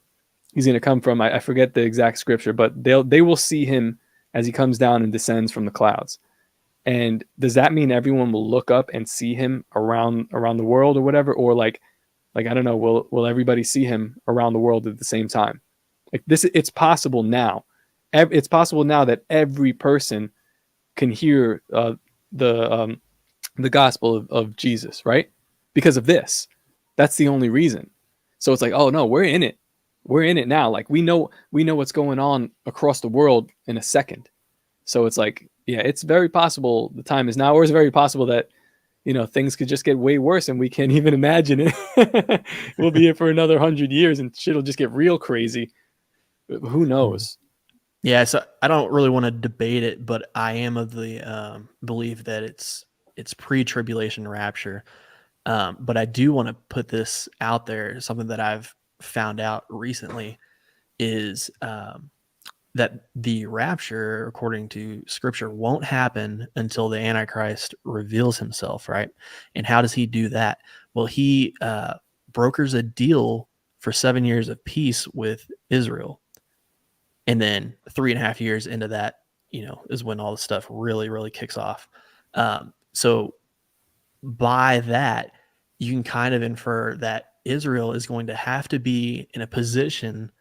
He's going to come from, I forget the exact scripture, but they will see him as he comes down and descends from the clouds. And does that mean everyone will look up and see him around the world or whatever? Or like I don't know, will everybody see him around the world at the same time? Like this, it's possible now. It's possible now that every person can hear the gospel of Jesus, right? Because of this. That's the only reason. So it's like, oh no, we're in it. We're in it now. Like we know what's going on across the world in a second. So it's like, yeah, it's very possible the time is now, or it's very possible that, things could just get way worse and we can't even imagine it. We'll be here for another 100 years and shit'll just get real crazy. Who knows? Yeah, so I don't really want to debate it, but I am of the belief that it's pre-tribulation rapture. But I do want to put this out there. Something that I've found out recently is that the rapture, according to scripture, won't happen until the Antichrist reveals himself, right? And how does he do that? Well, he brokers a deal for 7 years of peace with Israel. And then 3.5 years into that, is when all the stuff really, really kicks off. So by that, you can kind of infer that Israel is going to have to be in a position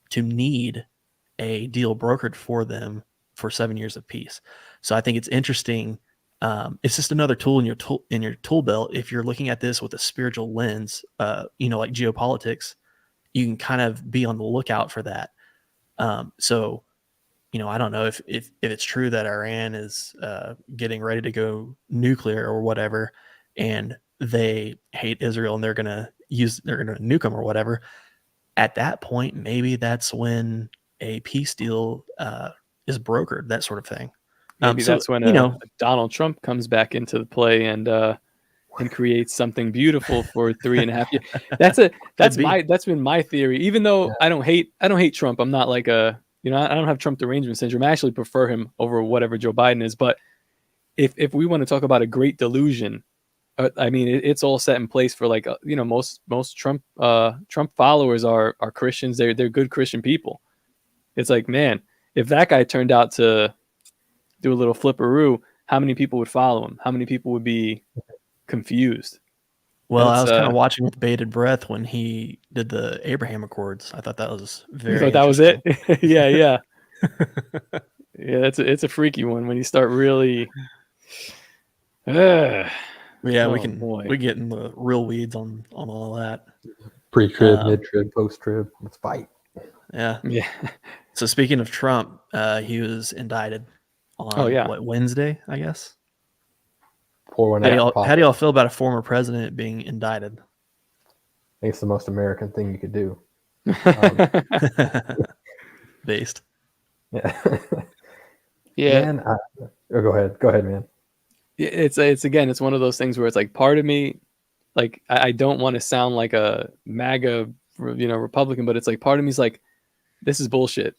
to need a deal brokered for them for 7 years of peace. So I think it's interesting. It's just another tool in your tool belt. If you're looking at this with a spiritual lens, like geopolitics, you can kind of be on the lookout for that. So, I don't know if it's true that Iran is getting ready to go nuclear or whatever, and they hate Israel and they're gonna nuke them or whatever. At that point, maybe that's when a peace deal is brokered, that sort of thing. Maybe that's when Donald Trump comes back into the play and creates something beautiful for 3.5 years. That's been my theory. Even though I don't hate Trump, I'm not like I don't have Trump derangement syndrome. I actually prefer him over whatever Joe Biden is. But if we want to talk about a great delusion, it's all set in place for like most Trump followers are Christians. They're good Christian people. It's like, man, if that guy turned out to do a little flipperoo, how many people would follow him? How many people would be confused? Well, I was kind of watching with bated breath when he did the Abraham Accords. I thought that was very. You thought that was it? Yeah. Yeah, it's a freaky one when you start really. Yeah, we get in the real weeds on all that. Pre-trib, mid-trib, post-trib. Let's fight. Yeah. So speaking of Trump, he was indicted on Wednesday, I guess. How do y'all feel about a former president being indicted? I think it's the most American thing you could do. Based. Yeah. Yeah. Man, go ahead, man. It's one of those things where it's like part of me, like I don't want to sound like a MAGA, Republican, but it's like part of me is like, this is bullshit.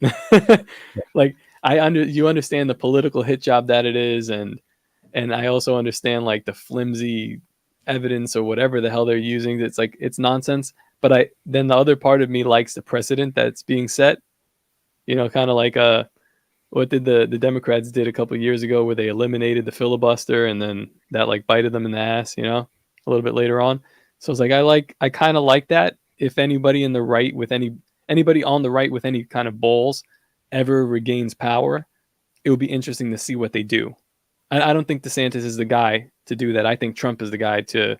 Like you understand the political hit job that it is, and And I also understand like the flimsy evidence or whatever the hell they're using. It's like, it's nonsense. But then the other part of me likes the precedent that's being set, kind of like what did the Democrats did a couple of years ago, where they eliminated the filibuster, and then that like bited them in the ass, a little bit later on. So it's like I kind of like that. If anybody in the right with anybody on the right with any kind of balls ever regains power, it would be interesting to see what they do. I don't think DeSantis is the guy to do that. I think Trump is the guy to.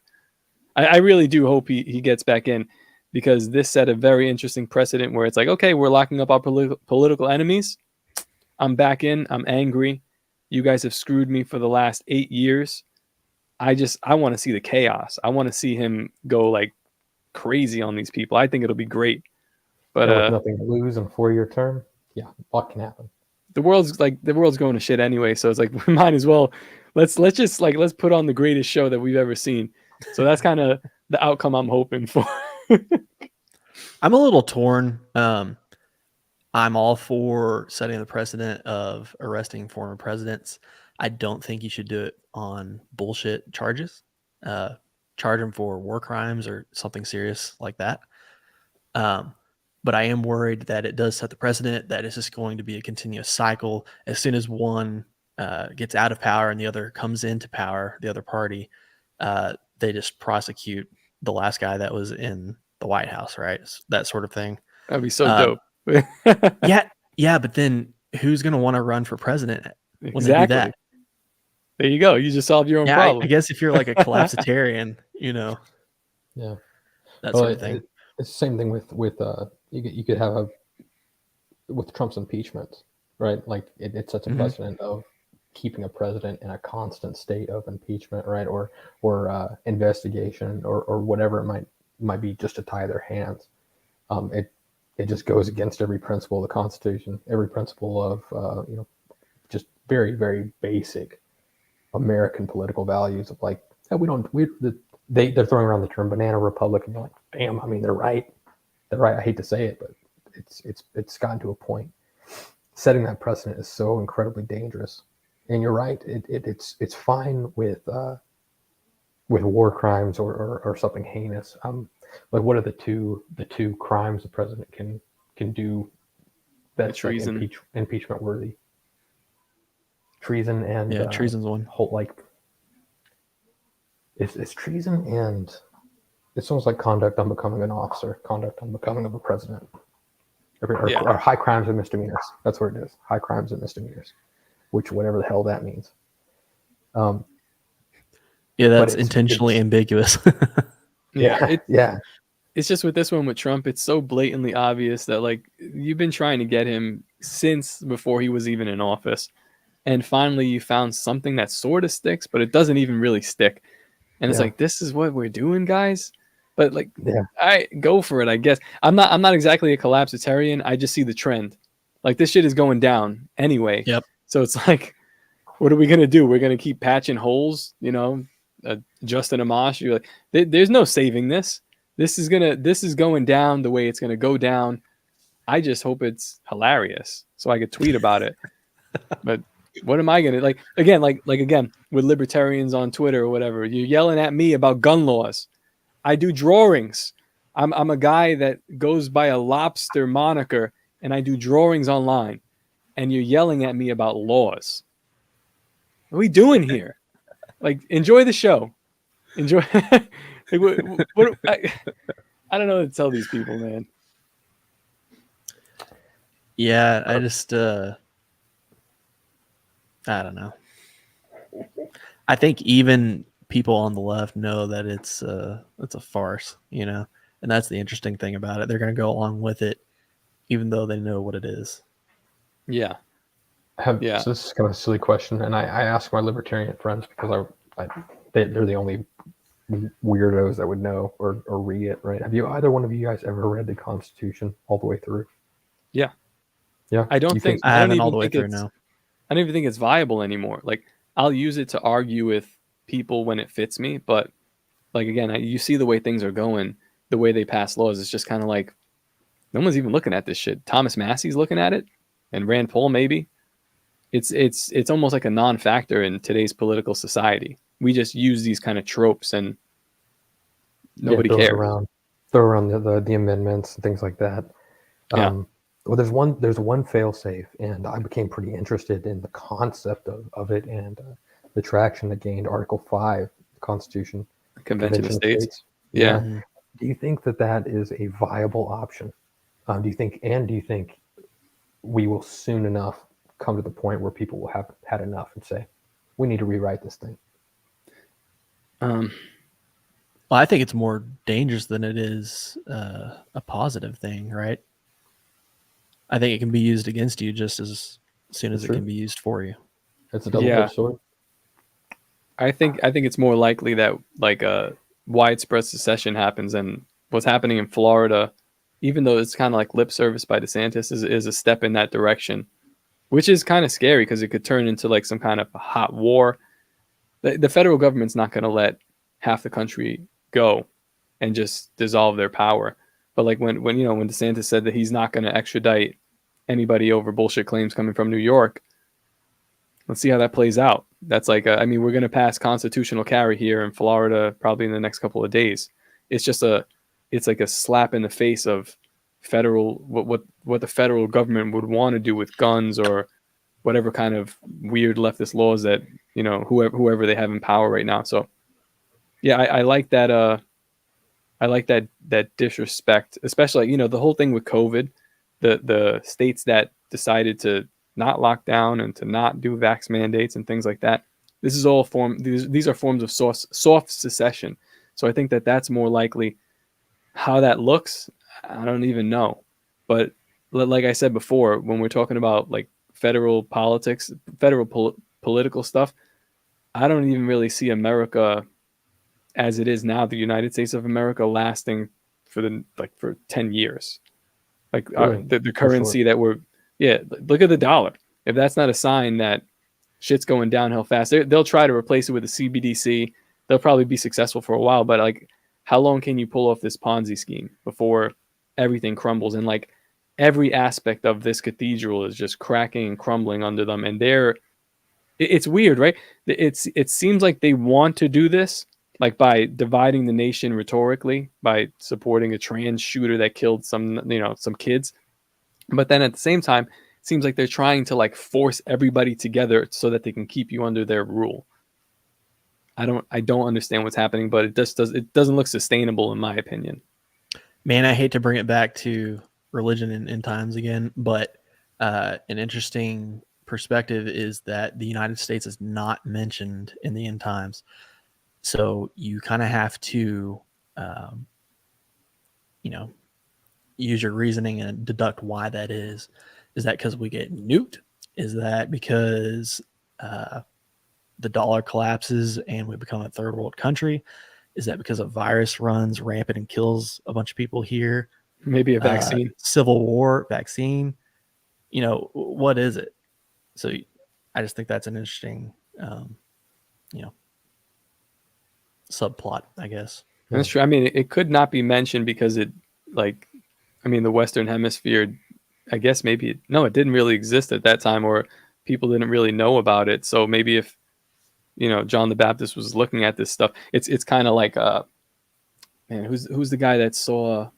I really do hope he gets back in, because this set a very interesting precedent where it's like, okay, we're locking up our political enemies. I'm back in. I'm angry. You guys have screwed me for the last 8 years. I want to see the chaos. I want to see him go like crazy on these people. I think it'll be great. But with nothing to lose in a 4-year term, yeah, what can happen? The world's going to shit anyway, so it's like we might as well let's put on the greatest show that we've ever seen. So that's kind of the outcome I'm hoping for. I'm a little torn. I'm all for setting the precedent of arresting former presidents. I don't think you should do it on bullshit charges. Charge them for war crimes or something serious like that. But I am worried that it does set the precedent that it's just going to be a continuous cycle. As soon as one gets out of power and the other comes into power, the other party, they just prosecute the last guy that was in the White House, right? That sort of thing. That'd be so dope. Yeah, but then who's going to want to run for president when exactly. they do that? There you go. You just solved your own problem. I guess if you're like a collapsitarian, yeah, that sort of thing. It's the same thing with you could have with Trump's impeachment, right? Like it sets a precedent of keeping a president in a constant state of impeachment, right? Or investigation or whatever it might be, just to tie their hands. It just goes against every principle of the Constitution, every principle of just very, very basic American political values of like, they're throwing around the term banana republic, and you're like, damn, I mean, they're right. I hate to say it, but it's gotten to a point. Setting that precedent is so incredibly dangerous. And you're right. It's fine with war crimes or something heinous. Like, what are the two crimes the president can do that's treason, like impeachment worthy? Treason and treason's one. Whole, like, it's treason, and it's almost like conduct on becoming an officer, conduct on becoming of a president, or high crimes and misdemeanors. That's what it is. High crimes and misdemeanors, which whatever the hell that means. That's intentionally ambiguous. Yeah. It's just with this one with Trump, it's so blatantly obvious that like you've been trying to get him since before he was even in office. And finally you found something that sort of sticks, but it doesn't even really stick. And it's like, this is what we're doing, guys. But like, I go for it, I guess. I'm not exactly a collapsitarian. I just see the trend. Like, this shit is going down anyway. Yep. So it's like, what are we going to do? We're going to keep patching holes, Justin Amash. You're like, there's no saving this. This is going down the way it's going to go down. I just hope it's hilarious so I could tweet about it. But what am I going to like again with libertarians on Twitter or whatever? You're yelling at me about gun laws. I do drawings. I'm a guy that goes by a lobster moniker, and I do drawings online. And you're yelling at me about laws. What are we doing here? Like, enjoy the show. Enjoy. Like, I don't know what to tell these people, man. Yeah, I just I don't know. I think even people on the left know that it's a farce, and that's the interesting thing about it. They're going to go along with it, even though they know what it is. Yeah. So this is kind of a silly question, and I ask my libertarian friends because they're the only weirdos that would know or read it, right? Have either one of you guys ever read the Constitution all the way through? Yeah. Yeah. I don't think I haven't all the way through now. I don't even think it's viable anymore. Like, I'll use it to argue with people when it fits me, but like, again, you see the way things are going, the way they pass laws. It's just kind of like no one's even looking at this shit. Thomas Massey's looking at it, and Rand Paul maybe. it's almost like a non-factor in today's political society. We just use these kind of tropes and nobody throw it cares. around, throw around the amendments and things like that. Yeah. Well, there's one fail safe, and I became pretty interested in the concept of it and the traction that gained Article 5, the Constitution, Convention of States. Yeah. Mhm. Do you think that is a viable option? Do you think we will soon enough come to the point where people will have had enough and say, we need to rewrite this thing? Um, Well, I think it's more dangerous than it is a positive thing, right? I think it can be used against you just as soon as That's it true. can be used for you. It's a double-edged sword. I think it's more likely that like a widespread secession happens, and what's happening in Florida, even though it's kind of like lip service by DeSantis, is a step in that direction, which is kind of scary because it could turn into like some kind of a hot war. The federal government's not going to let half the country go and just dissolve their power. But like when DeSantis said that he's not going to extradite anybody over bullshit claims coming from New York, let's see how that plays out. That's like, I mean, we're going to pass constitutional carry here in Florida probably in the next couple of days. It's like a slap in the face of federal, what the federal government would want to do with guns or whatever kind of weird leftist laws that, whoever they have in power right now. So yeah, I like that. I like that disrespect, especially, the whole thing with COVID, the states that decided to not lock down and to not do vax mandates and things like that. This is all these are forms of soft secession. So I think that's more likely. How that looks, I don't even know. But like I said before, when we're talking about like federal politics, political stuff, I don't even really see America as it is now, the United States of America, lasting for 10 years. Like Really? the currency that look at the dollar. If that's not a sign that shit's going downhill fast, they'll try to replace it with a CBDC. They'll probably be successful for a while, but like, how long can you pull off this Ponzi scheme before everything crumbles? And like every aspect of this cathedral is just cracking and crumbling under them. And it's weird, right? It seems like they want to do this, like by dividing the nation rhetorically, by supporting a trans shooter that killed some kids. But then at the same time, it seems like they're trying to like force everybody together so that they can keep you under their rule. I don't understand what's happening, but it doesn't look sustainable in my opinion. Man, I hate to bring it back to religion and end times again, but an interesting perspective is that the United States is not mentioned in the end times. So you kind of have to, use your reasoning and deduct why that is. Is that because we get nuked? Is that because the dollar collapses and we become a third world country? Is that because a virus runs rampant and kills a bunch of people here? Maybe a vaccine, civil war, vaccine. What is it? So I just think that's an interesting, subplot, I guess. That's true. I mean, it could not be mentioned because the Western Hemisphere, I guess it didn't really exist at that time, or people didn't really know about it. So maybe if, John the Baptist was looking at this stuff, it's kind of like, who's the guy that saw,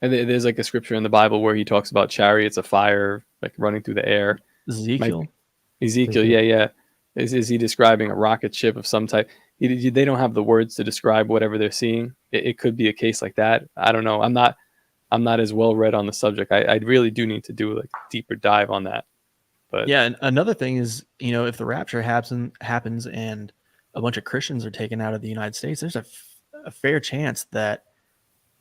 and there's like a scripture in the Bible where he talks about chariots of fire, like running through the air. Ezekiel, yeah. Is he describing a rocket ship of some type? They don't have the words to describe whatever they're seeing. It could be a case like that. I don't know. I'm not as well read on the subject. I really do need to do like a deeper dive on that. But yeah, and another thing is, if the rapture happens and a bunch of Christians are taken out of the United States, there's a fair chance that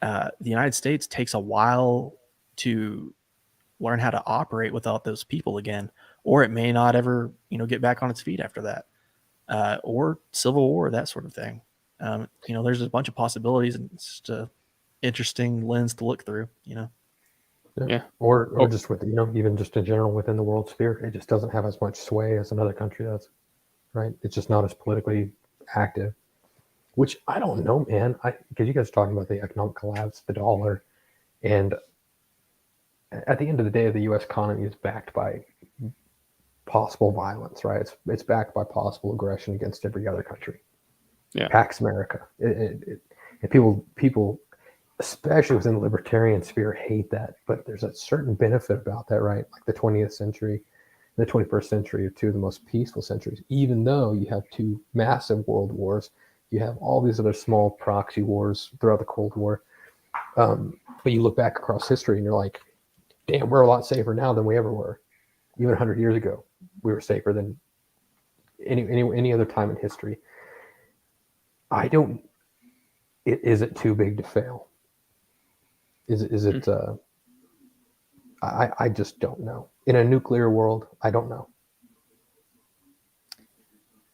the United States takes a while to learn how to operate without those people again, or it may not ever, get back on its feet after that, or civil war, that sort of thing. There's a bunch of possibilities, and it's just a interesting lens to look through. Yeah. Or just with even just in general within the world sphere, it just doesn't have as much sway as another country does, right? It's just not as politically active. Which I don't know, man. Because you guys are talking about the economic collapse, the dollar, and at the end of the day, the U.S. economy is backed by possible violence, right? It's backed by possible aggression against every other country. Yeah. Pax America. And people, especially within the libertarian sphere, hate that. But there's a certain benefit about that, right? Like the 20th century and the 21st century are two of the most peaceful centuries. Even though you have two massive world wars, you have all these other small proxy wars throughout the Cold War. But you look back across history and you're like, damn, we're a lot safer now than we ever were. Even 100 years ago, we were safer than any other time in history. Is it too big to fail? Is it? I just don't know. In a nuclear world, I don't know.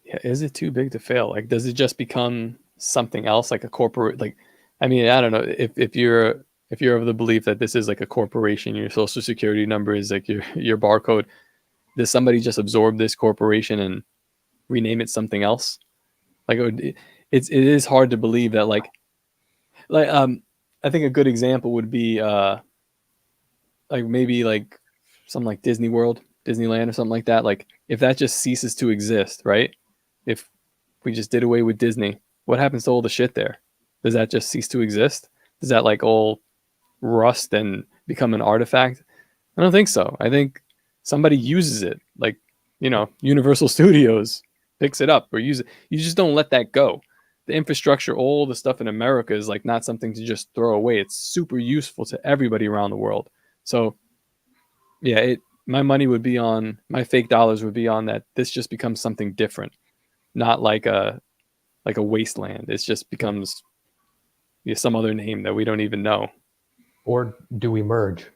Yeah, is it too big to fail? Like, does it just become something else, like a corporate? Like, I mean, I don't know. If you're of the belief that this is like a corporation, your social security number is like your barcode. Does somebody just absorb this corporation and rename it something else? Like, it is hard to believe that like I think a good example would be like maybe like something like Disney World, Disneyland or something like that. Like if that just ceases to exist, right? If we just did away with Disney, what happens to all the shit there? Does that just cease to exist? Does that like all rust and become an artifact? I don't think so. I think somebody uses it, like, you know, Universal Studios picks it up or use it. You just don't let that go. The infrastructure, all the stuff in America is like not something to just throw away. It's super useful to everybody around the world. So yeah, my money would be on, my fake dollars would be on that. This just becomes something different, not like a wasteland. It just becomes some other name that we don't even know. Or do we merge?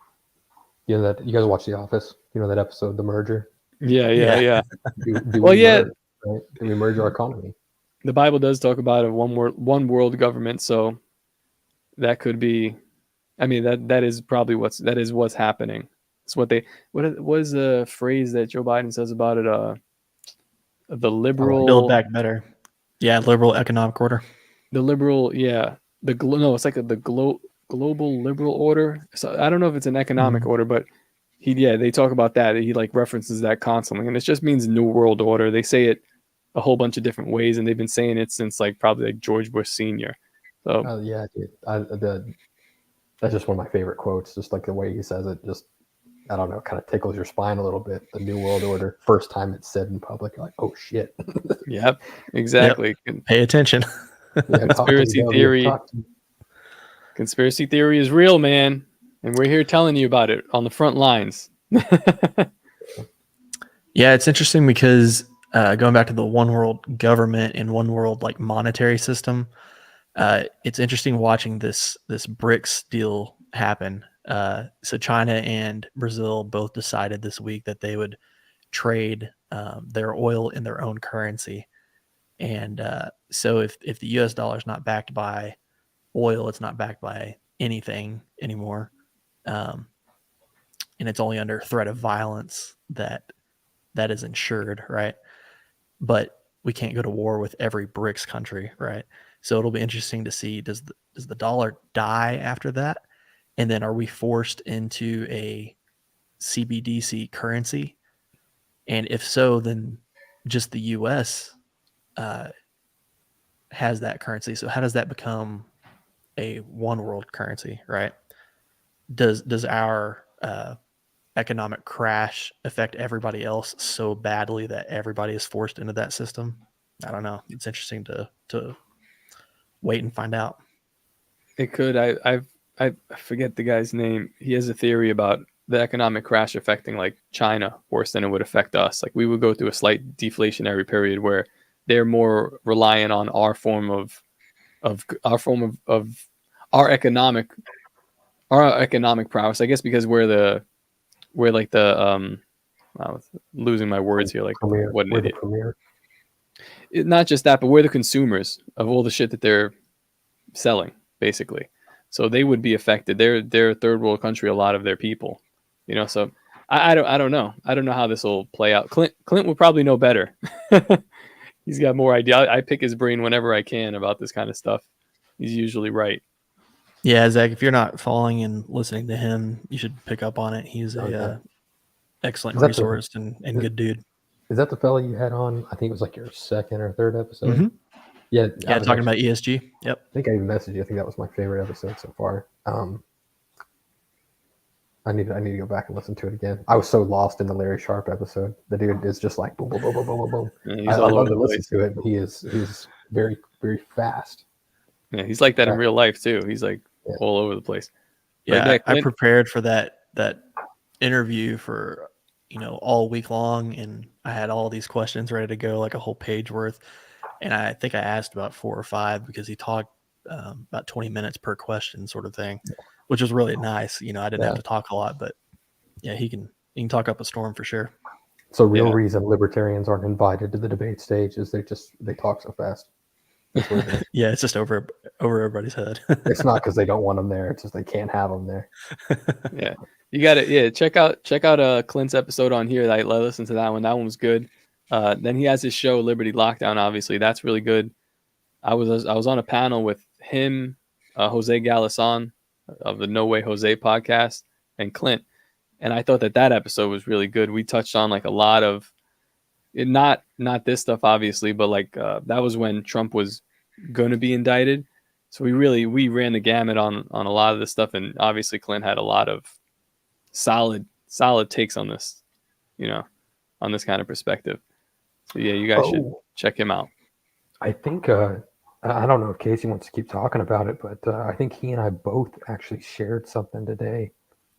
You know that you guys watch The Office? You know that episode, The Merger? Yeah. Do Well, we yeah. merge, right? Do we merge our economy? The Bible does talk about a one world government, so that could be. I mean, that is probably what's happening. It's what is the phrase that Joe Biden says about it? The liberal Build back better. Yeah, liberal economic order. The liberal, yeah. It's like the global liberal order. So I don't know if it's an economic order, but they talk about that. He like references that constantly, and it just means new world order. They say it a whole bunch of different ways, and they've been saying it since like probably like George Bush Sr. So yeah, dude. That's just one of my favorite quotes. Just like the way he says it, just I don't know, kind of tickles your spine a little bit. The New World Order, first time it's said in public, you're like, oh shit. Yep, exactly. Yep. Pay attention. Yeah, conspiracy theory. Conspiracy theory is real, man, and we're here telling you about it on the front lines. Yeah, it's interesting because going back to the one world government and one world like monetary system, it's interesting watching this BRICS deal happen. So China and Brazil both decided this week that they would trade their oil in their own currency. And so if the US dollar is not backed by oil, it's not backed by anything anymore. And it's only under threat of violence that is insured, right? But we can't go to war with every BRICS country, right? So it'll be interesting to see, does the dollar die after that? And then are we forced into a CBDC currency? And if so, then just the US has that currency. So how does that become a one world currency, right? Does our economic crash affect everybody else so badly that everybody is forced into that system? I don't know. It's interesting to wait and find out. It could. I forget the guy's name. He has a theory about the economic crash affecting like China worse than it would affect us. Like we would go through a slight deflationary period where they're more reliant on our form of our economic prowess. I guess because we're like the losing my words here. Like premier, what an we're idiot. the premier. Not just that, but we're the consumers of all the shit that they're selling, basically. So they would be affected. They're a third world country, a lot of their people, you know. So I don't know. I don't know how this will play out. Clint would probably know better. He's got more idea. I pick his brain whenever I can about this kind of stuff. He's usually right. Yeah, Zach, if you're not following and listening to him, you should pick up on it. He's a excellent resource and good dude. Is that the fella you had on? I think it was like your second or third episode. Mhm. Yeah, Yeah, talking about ESG. Yep. I think I even messaged you. I think that was my favorite episode so far. I need to go back and listen to it again. I was so lost in the Larry Sharp episode. The dude is just like boom, boom, boom, boom, boom, boom, boom. Yeah, I he's all love over to the listen place. to it, but he's very, very fast. Yeah, he's like that in Yeah. real life too. He's like Yeah. all over the place. Yeah, But I prepared for that interview for all week long, and I had all these questions ready to go, like a whole page worth. And I think I asked about 4 or 5 because he talked about 20 minutes per question, sort of thing, which was really nice. I didn't have to talk a lot, but yeah, he can talk up a storm for sure. So real reason libertarians aren't invited to the debate stage is they talk so fast. That's what it is. Yeah, it's just over everybody's head. It's not because they don't want them there. It's just they can't have them there. Yeah, you got it. Yeah, check out Clint's episode on here. I listened to that one. That one was good. Then he has his show Liberty Lockdown. Obviously, that's really good. I was on a panel with him, Jose Galasan of the No Way Jose podcast, and Clint, and I thought that episode was really good. We touched on like a lot of not this stuff obviously, but like that was when Trump was going to be indicted. So we ran the gamut on a lot of this stuff, and obviously Clint had a lot of solid takes on this, on this kind of perspective. So yeah, you guys should check him out. I think I don't know if Casey wants to keep talking about it, but I think he and I both actually shared something today.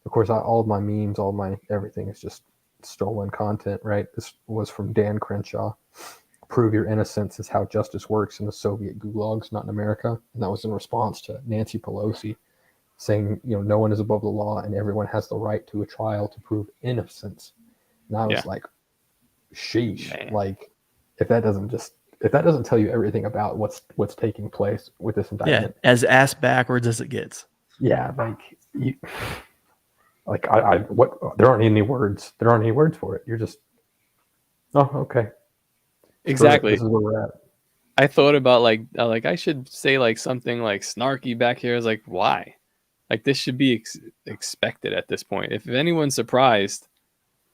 Of course, all of my memes, all my everything is just stolen content, right? This was from Dan Crenshaw. Prove your innocence is how justice works in the Soviet gulags, not in America. And that was in response to Nancy Pelosi saying, no one is above the law and everyone has the right to a trial to prove innocence. And I was like, sheesh. Man. Like, if that doesn't tell you everything about what's taking place with this indictment. Yeah, as ass backwards as it gets. Yeah, there aren't any words. There aren't any words for it. You're just, oh, okay. Exactly. This is where we're at. I thought about like I should say like something like snarky back here. I was like, why? Like this should be expected at this point. If anyone's surprised,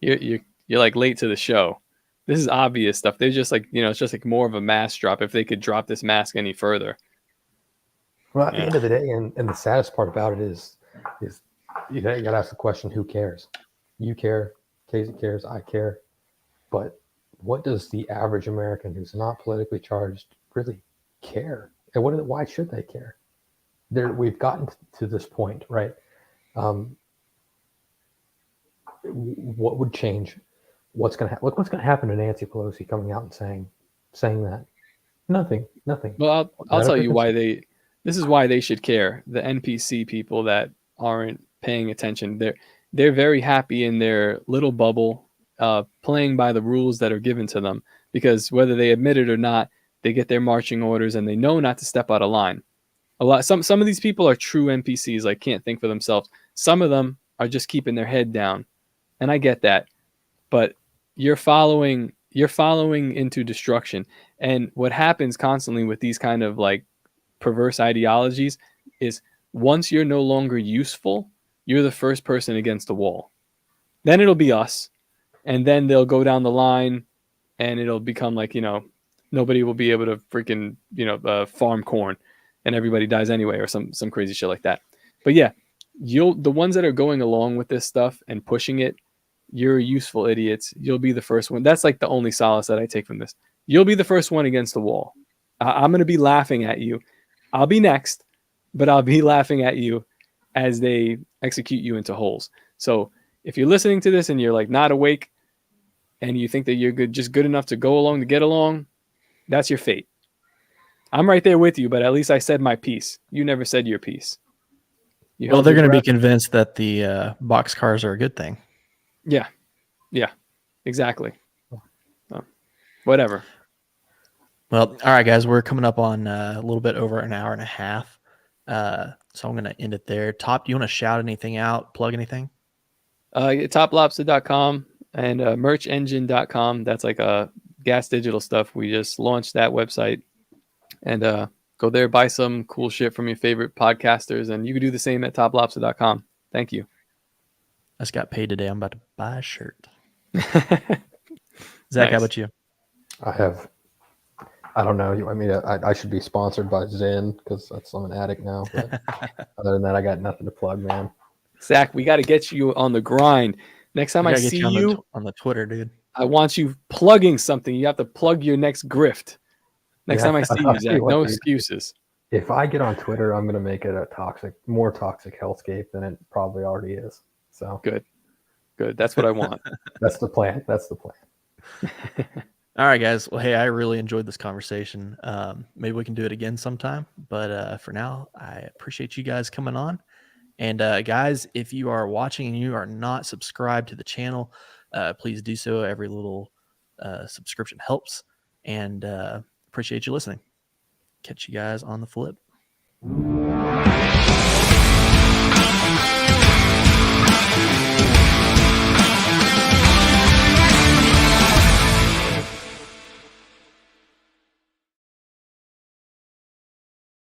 you're like late to the show. This is obvious stuff. They're just like, it's just like more of a mask drop. If they could drop this mask any further. Well, at the end of the day, and the saddest part about it is you got to ask the question, who cares? You care, Casey cares, I care. But what does the average American who's not politically charged really care? And why should they care? We've gotten to this point, right? What would change? What's going to happen to Nancy Pelosi coming out and saying that? Nothing. Well, I'll tell you why this is why they should care. The NPC people that aren't paying attention, they're very happy in their little bubble, playing by the rules that are given to them, because whether they admit it or not, they get their marching orders and they know not to step out of line. Some of these people are true NPCs, like can't think for themselves. Some of them are just keeping their head down, and I get that, but you're following into destruction. And what happens constantly with these kind of like perverse ideologies is once you're no longer useful, you're the first person against the wall. Then it'll be us. And then they'll go down the line and it'll become like, nobody will be able to freaking, farm corn and everybody dies anyway, or some crazy shit like that. But yeah, the ones that are going along with this stuff and pushing it, you're useful idiots. You'll be the first one. That's like the only solace that I take from this. You'll be the first one against the wall. I'm going to be laughing at you. I'll be next, but I'll be laughing at you as they execute you into holes. So if you're listening to this and you're like not awake and you think that you're just good enough to go along to get along, that's your fate. I'm right there with you, but at least I said my piece. You never said your piece. Well, they're going to be convinced that the box cars are a good thing. Yeah, exactly. Whatever. Well, all right, guys, we're coming up on a little bit over an hour and a half. So I'm going to end it there. Top, do you want to shout anything out, plug anything? TopLobsta.com and merchengine.com. That's like gas digital stuff. We just launched that website. And go there, buy some cool shit from your favorite podcasters. And you can do the same at TopLobsta.com. Thank you. I just got paid today. I'm about to buy a shirt. Zach, how Nice. about you? I don't know. I mean, I should be sponsored by Zen because that's I'm an addict now. But other than that, I got nothing to plug, man. Zach, we got to get you on the grind. Next time We I gotta get see you on you, on the Twitter, dude. I want you plugging something. You have to plug your next grift. Next time I see I'll you, tell Zach, what, no dude. excuses. If I get on Twitter, I'm gonna make it a more toxic hellscape than it probably already is. So Good. That's what I want. that's the plan. That's the plan. All right, guys. Well, hey, I really enjoyed this conversation. Maybe we can do it again sometime. But for now, I appreciate you guys coming on. And guys, if you are watching and you are not subscribed to the channel, please do so. Every little subscription helps. And appreciate you listening. Catch you guys on the flip.